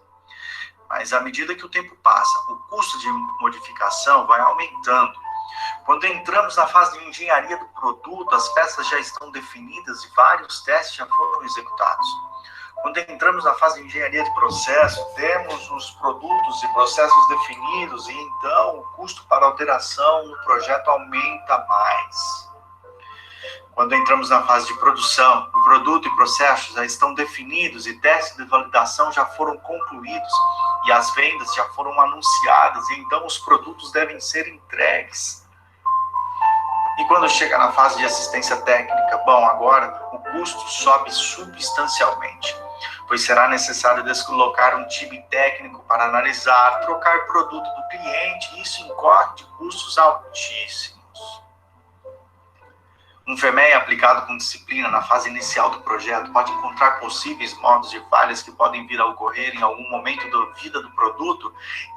Mas à medida que o tempo passa, o custo de modificação vai aumentando. Quando entramos na fase de engenharia do produto, as peças já estão definidas e vários testes já foram executados. Quando entramos na fase de engenharia de processo, temos os produtos e processos definidos e então o custo para alteração no projeto aumenta mais. Quando entramos na fase de produção, o produto e processos já estão definidos e testes de validação já foram concluídos e as vendas já foram anunciadas e então os produtos devem ser entregues. E quando chega na fase de assistência técnica, bom, agora o custo sobe substancialmente, pois será necessário deslocar um time técnico para analisar, trocar produto do cliente, e isso incorre de custos altíssimos. Um FMEA aplicado com disciplina na fase inicial do projeto pode encontrar possíveis modos de falhas que podem vir a ocorrer em algum momento da vida do produto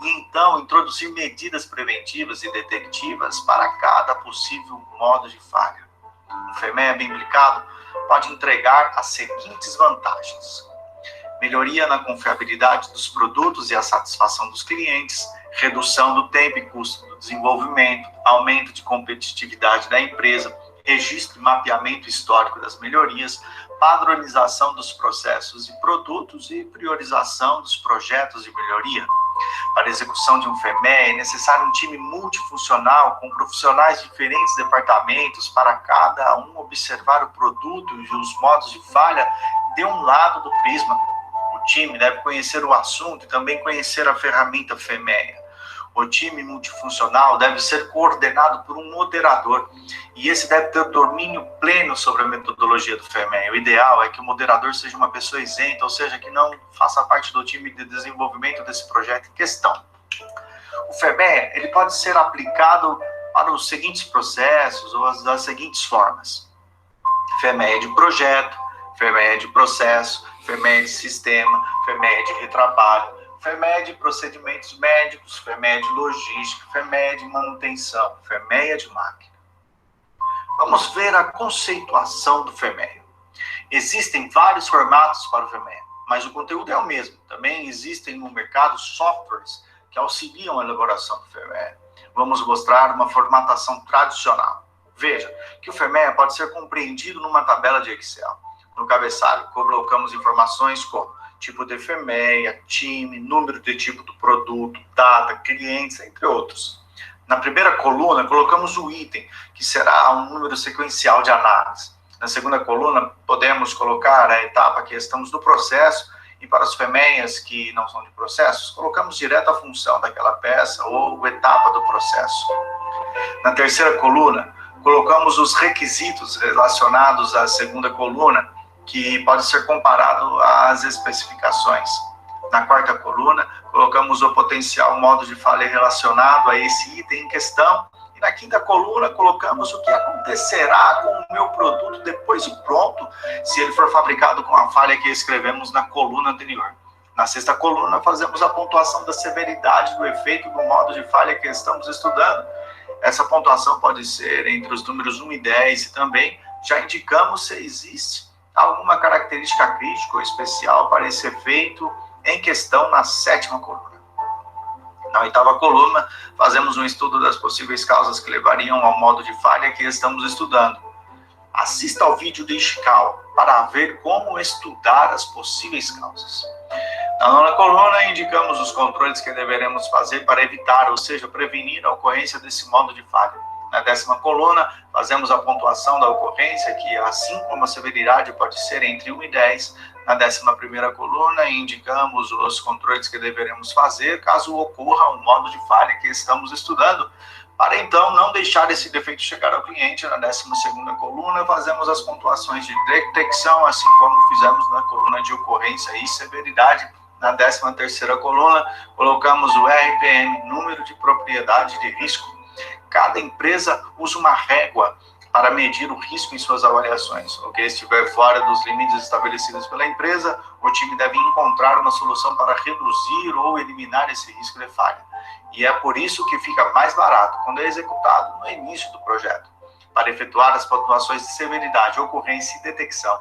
e então introduzir medidas preventivas e detectivas para cada possível modo de falha. Um FMEA bem aplicado pode entregar as seguintes vantagens: melhoria na confiabilidade dos produtos e a satisfação dos clientes, redução do tempo e custo do desenvolvimento, aumento de competitividade da empresa, registro e mapeamento histórico das melhorias, padronização dos processos e produtos e priorização dos projetos de melhoria. Para a execução de um FMEA é necessário um time multifuncional com profissionais de diferentes departamentos para cada um observar o produto e os modos de falha de um lado do prisma. O time deve conhecer o assunto e também conhecer a ferramenta FMEA. O time multifuncional deve ser coordenado por um moderador e esse deve ter domínio pleno sobre a metodologia do FMEA. O ideal é que o moderador seja uma pessoa isenta, ou seja, que não faça parte do time de desenvolvimento desse projeto em questão. O FMEA ele pode ser aplicado para os seguintes processos ou das seguintes formas: FMEA de projeto, FMEA de processo, FMEA de sistema, FMEA de retrabalho, FMEA de procedimentos médicos, FMEA de logística, FMEA de manutenção, FMEA de máquina. Vamos ver a conceituação do FMEA. Existem vários formatos para o FMEA, mas o conteúdo é o mesmo. Também existem no mercado softwares que auxiliam a elaboração do FMEA. Vamos mostrar uma formatação tradicional. Veja que o FMEA pode ser compreendido numa tabela de Excel. No cabeçalho, colocamos informações como tipo de FMEA, time, número de tipo do produto, data, clientes, entre outros. Na primeira coluna, colocamos o item, que será um número sequencial de análise. Na segunda coluna, podemos colocar a etapa que estamos no processo, e para os FMEAs que não são de processos, colocamos direto a função daquela peça ou etapa do processo. Na terceira coluna, colocamos os requisitos relacionados à segunda coluna, que pode ser comparado às especificações. Na quarta coluna, colocamos o potencial modo de falha relacionado a esse item em questão. E na quinta coluna, colocamos o que acontecerá com o meu produto depois de pronto, se ele for fabricado com a falha que escrevemos na coluna anterior. Na sexta coluna, fazemos a pontuação da severidade do efeito do modo de falha que estamos estudando. Essa pontuação pode ser entre os números 1 e 10 e também já indicamos se existe alguma característica crítica ou especial para esse efeito em questão na sétima coluna. Na oitava coluna, fazemos um estudo das possíveis causas que levariam ao modo de falha que estamos estudando. Assista ao vídeo de Ishikawa para ver como estudar as possíveis causas. Na nona coluna, indicamos os controles que deveremos fazer para evitar, ou seja, prevenir a ocorrência desse modo de falha. Na décima coluna, fazemos a pontuação da ocorrência, que assim como a severidade pode ser entre 1 e 10. Na 11ª coluna, indicamos os controles que deveremos fazer caso ocorra um modo de falha que estamos estudando, para então não deixar esse defeito chegar ao cliente. Na 12ª coluna, fazemos as pontuações de detecção, assim como fizemos na coluna de ocorrência e severidade. Na 13ª coluna, colocamos o RPM, número de propriedade de risco. Cada empresa usa uma régua para medir o risco em suas avaliações. O que estiver fora dos limites estabelecidos pela empresa, o time deve encontrar uma solução para reduzir ou eliminar esse risco de falha. E é por isso que fica mais barato quando é executado no início do projeto. Para efetuar as pontuações de severidade, ocorrência e detecção,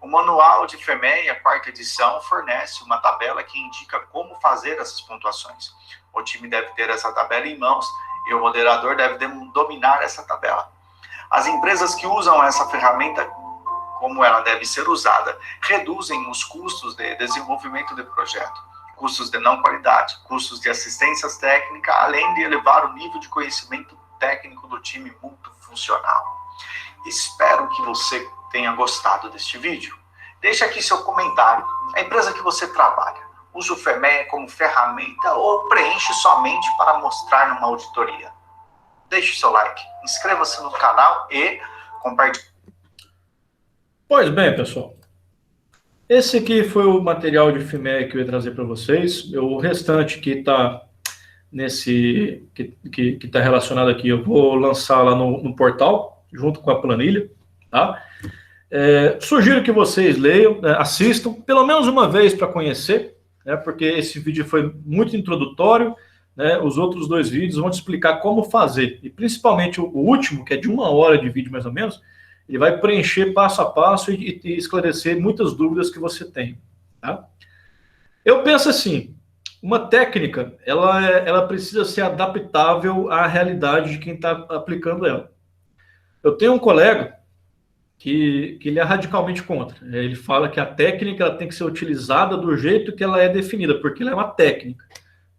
o Manual de FEMEA, quarta edição, fornece uma tabela que indica como fazer essas pontuações. O time deve ter essa tabela em mãos e o moderador deve dominar essa tabela. As empresas que usam essa ferramenta, como ela deve ser usada, reduzem os custos de desenvolvimento de projeto, custos de não qualidade, custos de assistência técnica, além de elevar o nível de conhecimento técnico do time multifuncional. Espero que você tenha gostado deste vídeo. Deixe aqui seu comentário. A empresa que você trabalha usa o FEMEA como ferramenta ou preenche somente para mostrar numa auditoria? Deixe seu like, inscreva-se no canal e compartilhe. Pois bem, pessoal. Esse aqui foi o material de FEMEA que eu ia trazer para vocês. O restante que está nesse que está relacionado aqui, eu vou lançar lá no portal, junto com a planilha, tá? Sugiro que vocês leiam, assistam, pelo menos uma vez para conhecer, né, porque esse vídeo foi muito introdutório, né, os outros 2 vídeos vão te explicar como fazer, e principalmente o último, que é de 1 hora de vídeo mais ou menos, ele vai preencher passo a passo e esclarecer muitas dúvidas que você tem, tá? Eu penso assim, uma técnica, ela precisa ser adaptável à realidade de quem está aplicando ela. Eu tenho um colega que ele é radicalmente contra. Ele fala que a técnica ela tem que ser utilizada do jeito que ela é definida, porque ela é uma técnica,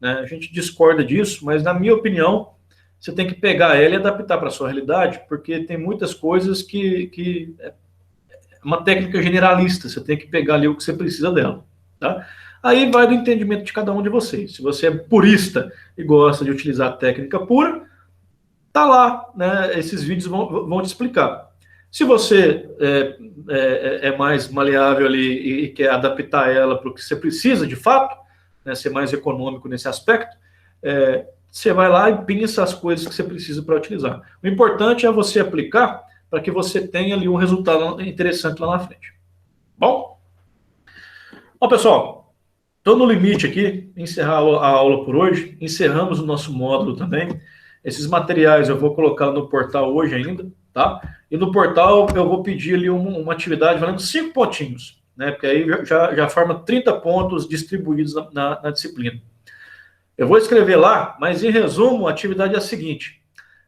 né? A gente discorda disso, mas na minha opinião, você tem que pegar ela e adaptar para a sua realidade, porque tem muitas coisas que é uma técnica generalista, você tem que pegar ali o que você precisa dela, tá? Aí vai do entendimento de cada um de vocês. Se você é purista e gosta de utilizar a técnica pura, tá lá, né? Esses vídeos vão te explicar. Se você é mais maleável ali e quer adaptar ela para o que você precisa de fato, né, ser mais econômico nesse aspecto, você vai lá e pensa as coisas que você precisa para utilizar. O importante é você aplicar para que você tenha ali um resultado interessante lá na frente. Bom, pessoal, estou no limite aqui, encerrar a aula por hoje, encerramos o nosso módulo também. Esses materiais eu vou colocar no portal hoje ainda, tá? E no portal eu vou pedir ali uma atividade valendo 5 pontinhos, né? Porque aí já forma 30 pontos distribuídos na disciplina. Eu vou escrever lá, mas em resumo, a atividade é a seguinte: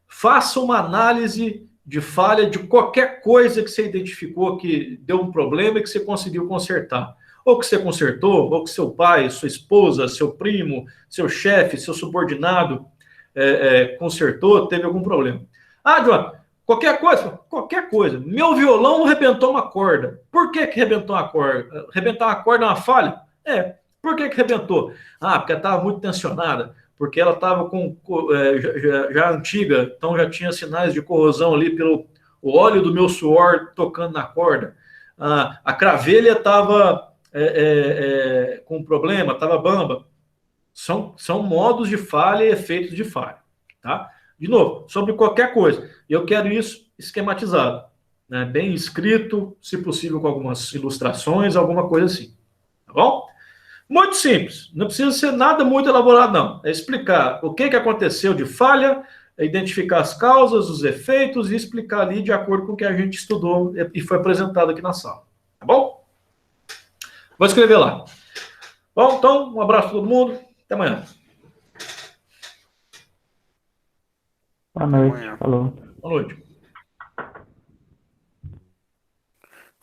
faça uma análise de falha de qualquer coisa que você identificou que deu um problema e que você conseguiu consertar. Ou que você consertou, ou que seu pai, sua esposa, seu primo, seu chefe, seu subordinado consertou, teve algum problema. Ah, Jonathan, qualquer coisa. Meu violão arrebentou uma corda. Por que arrebentou uma corda? Arrebentar uma corda é uma falha? Por que arrebentou? Ah, porque ela estava muito tensionada, porque ela estava já antiga, então já tinha sinais de corrosão ali pelo o óleo do meu suor tocando na corda. Ah, a cravelha estava com problema, estava bamba. São modos de falha e efeitos de falha, tá? De novo, sobre qualquer coisa. E eu quero isso esquematizado, né? Bem escrito, se possível com algumas ilustrações, alguma coisa assim, tá bom? Muito simples, não precisa ser nada muito elaborado, não. É explicar o que aconteceu de falha, identificar as causas, os efeitos e explicar ali de acordo com o que a gente estudou e foi apresentado aqui na sala, tá bom? Vou escrever lá. Bom, então, um abraço a todo mundo. Até amanhã. Boa noite. Falou. Boa noite.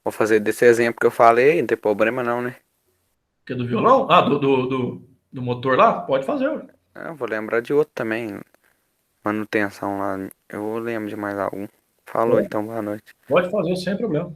Vou fazer desse exemplo que eu falei, não tem problema não, né? Que é do violão? Ah, do motor lá? Pode fazer. Eu vou lembrar de outro também. Manutenção lá. Eu lembro de mais algum. Falou então, boa noite. Pode fazer, sem problema.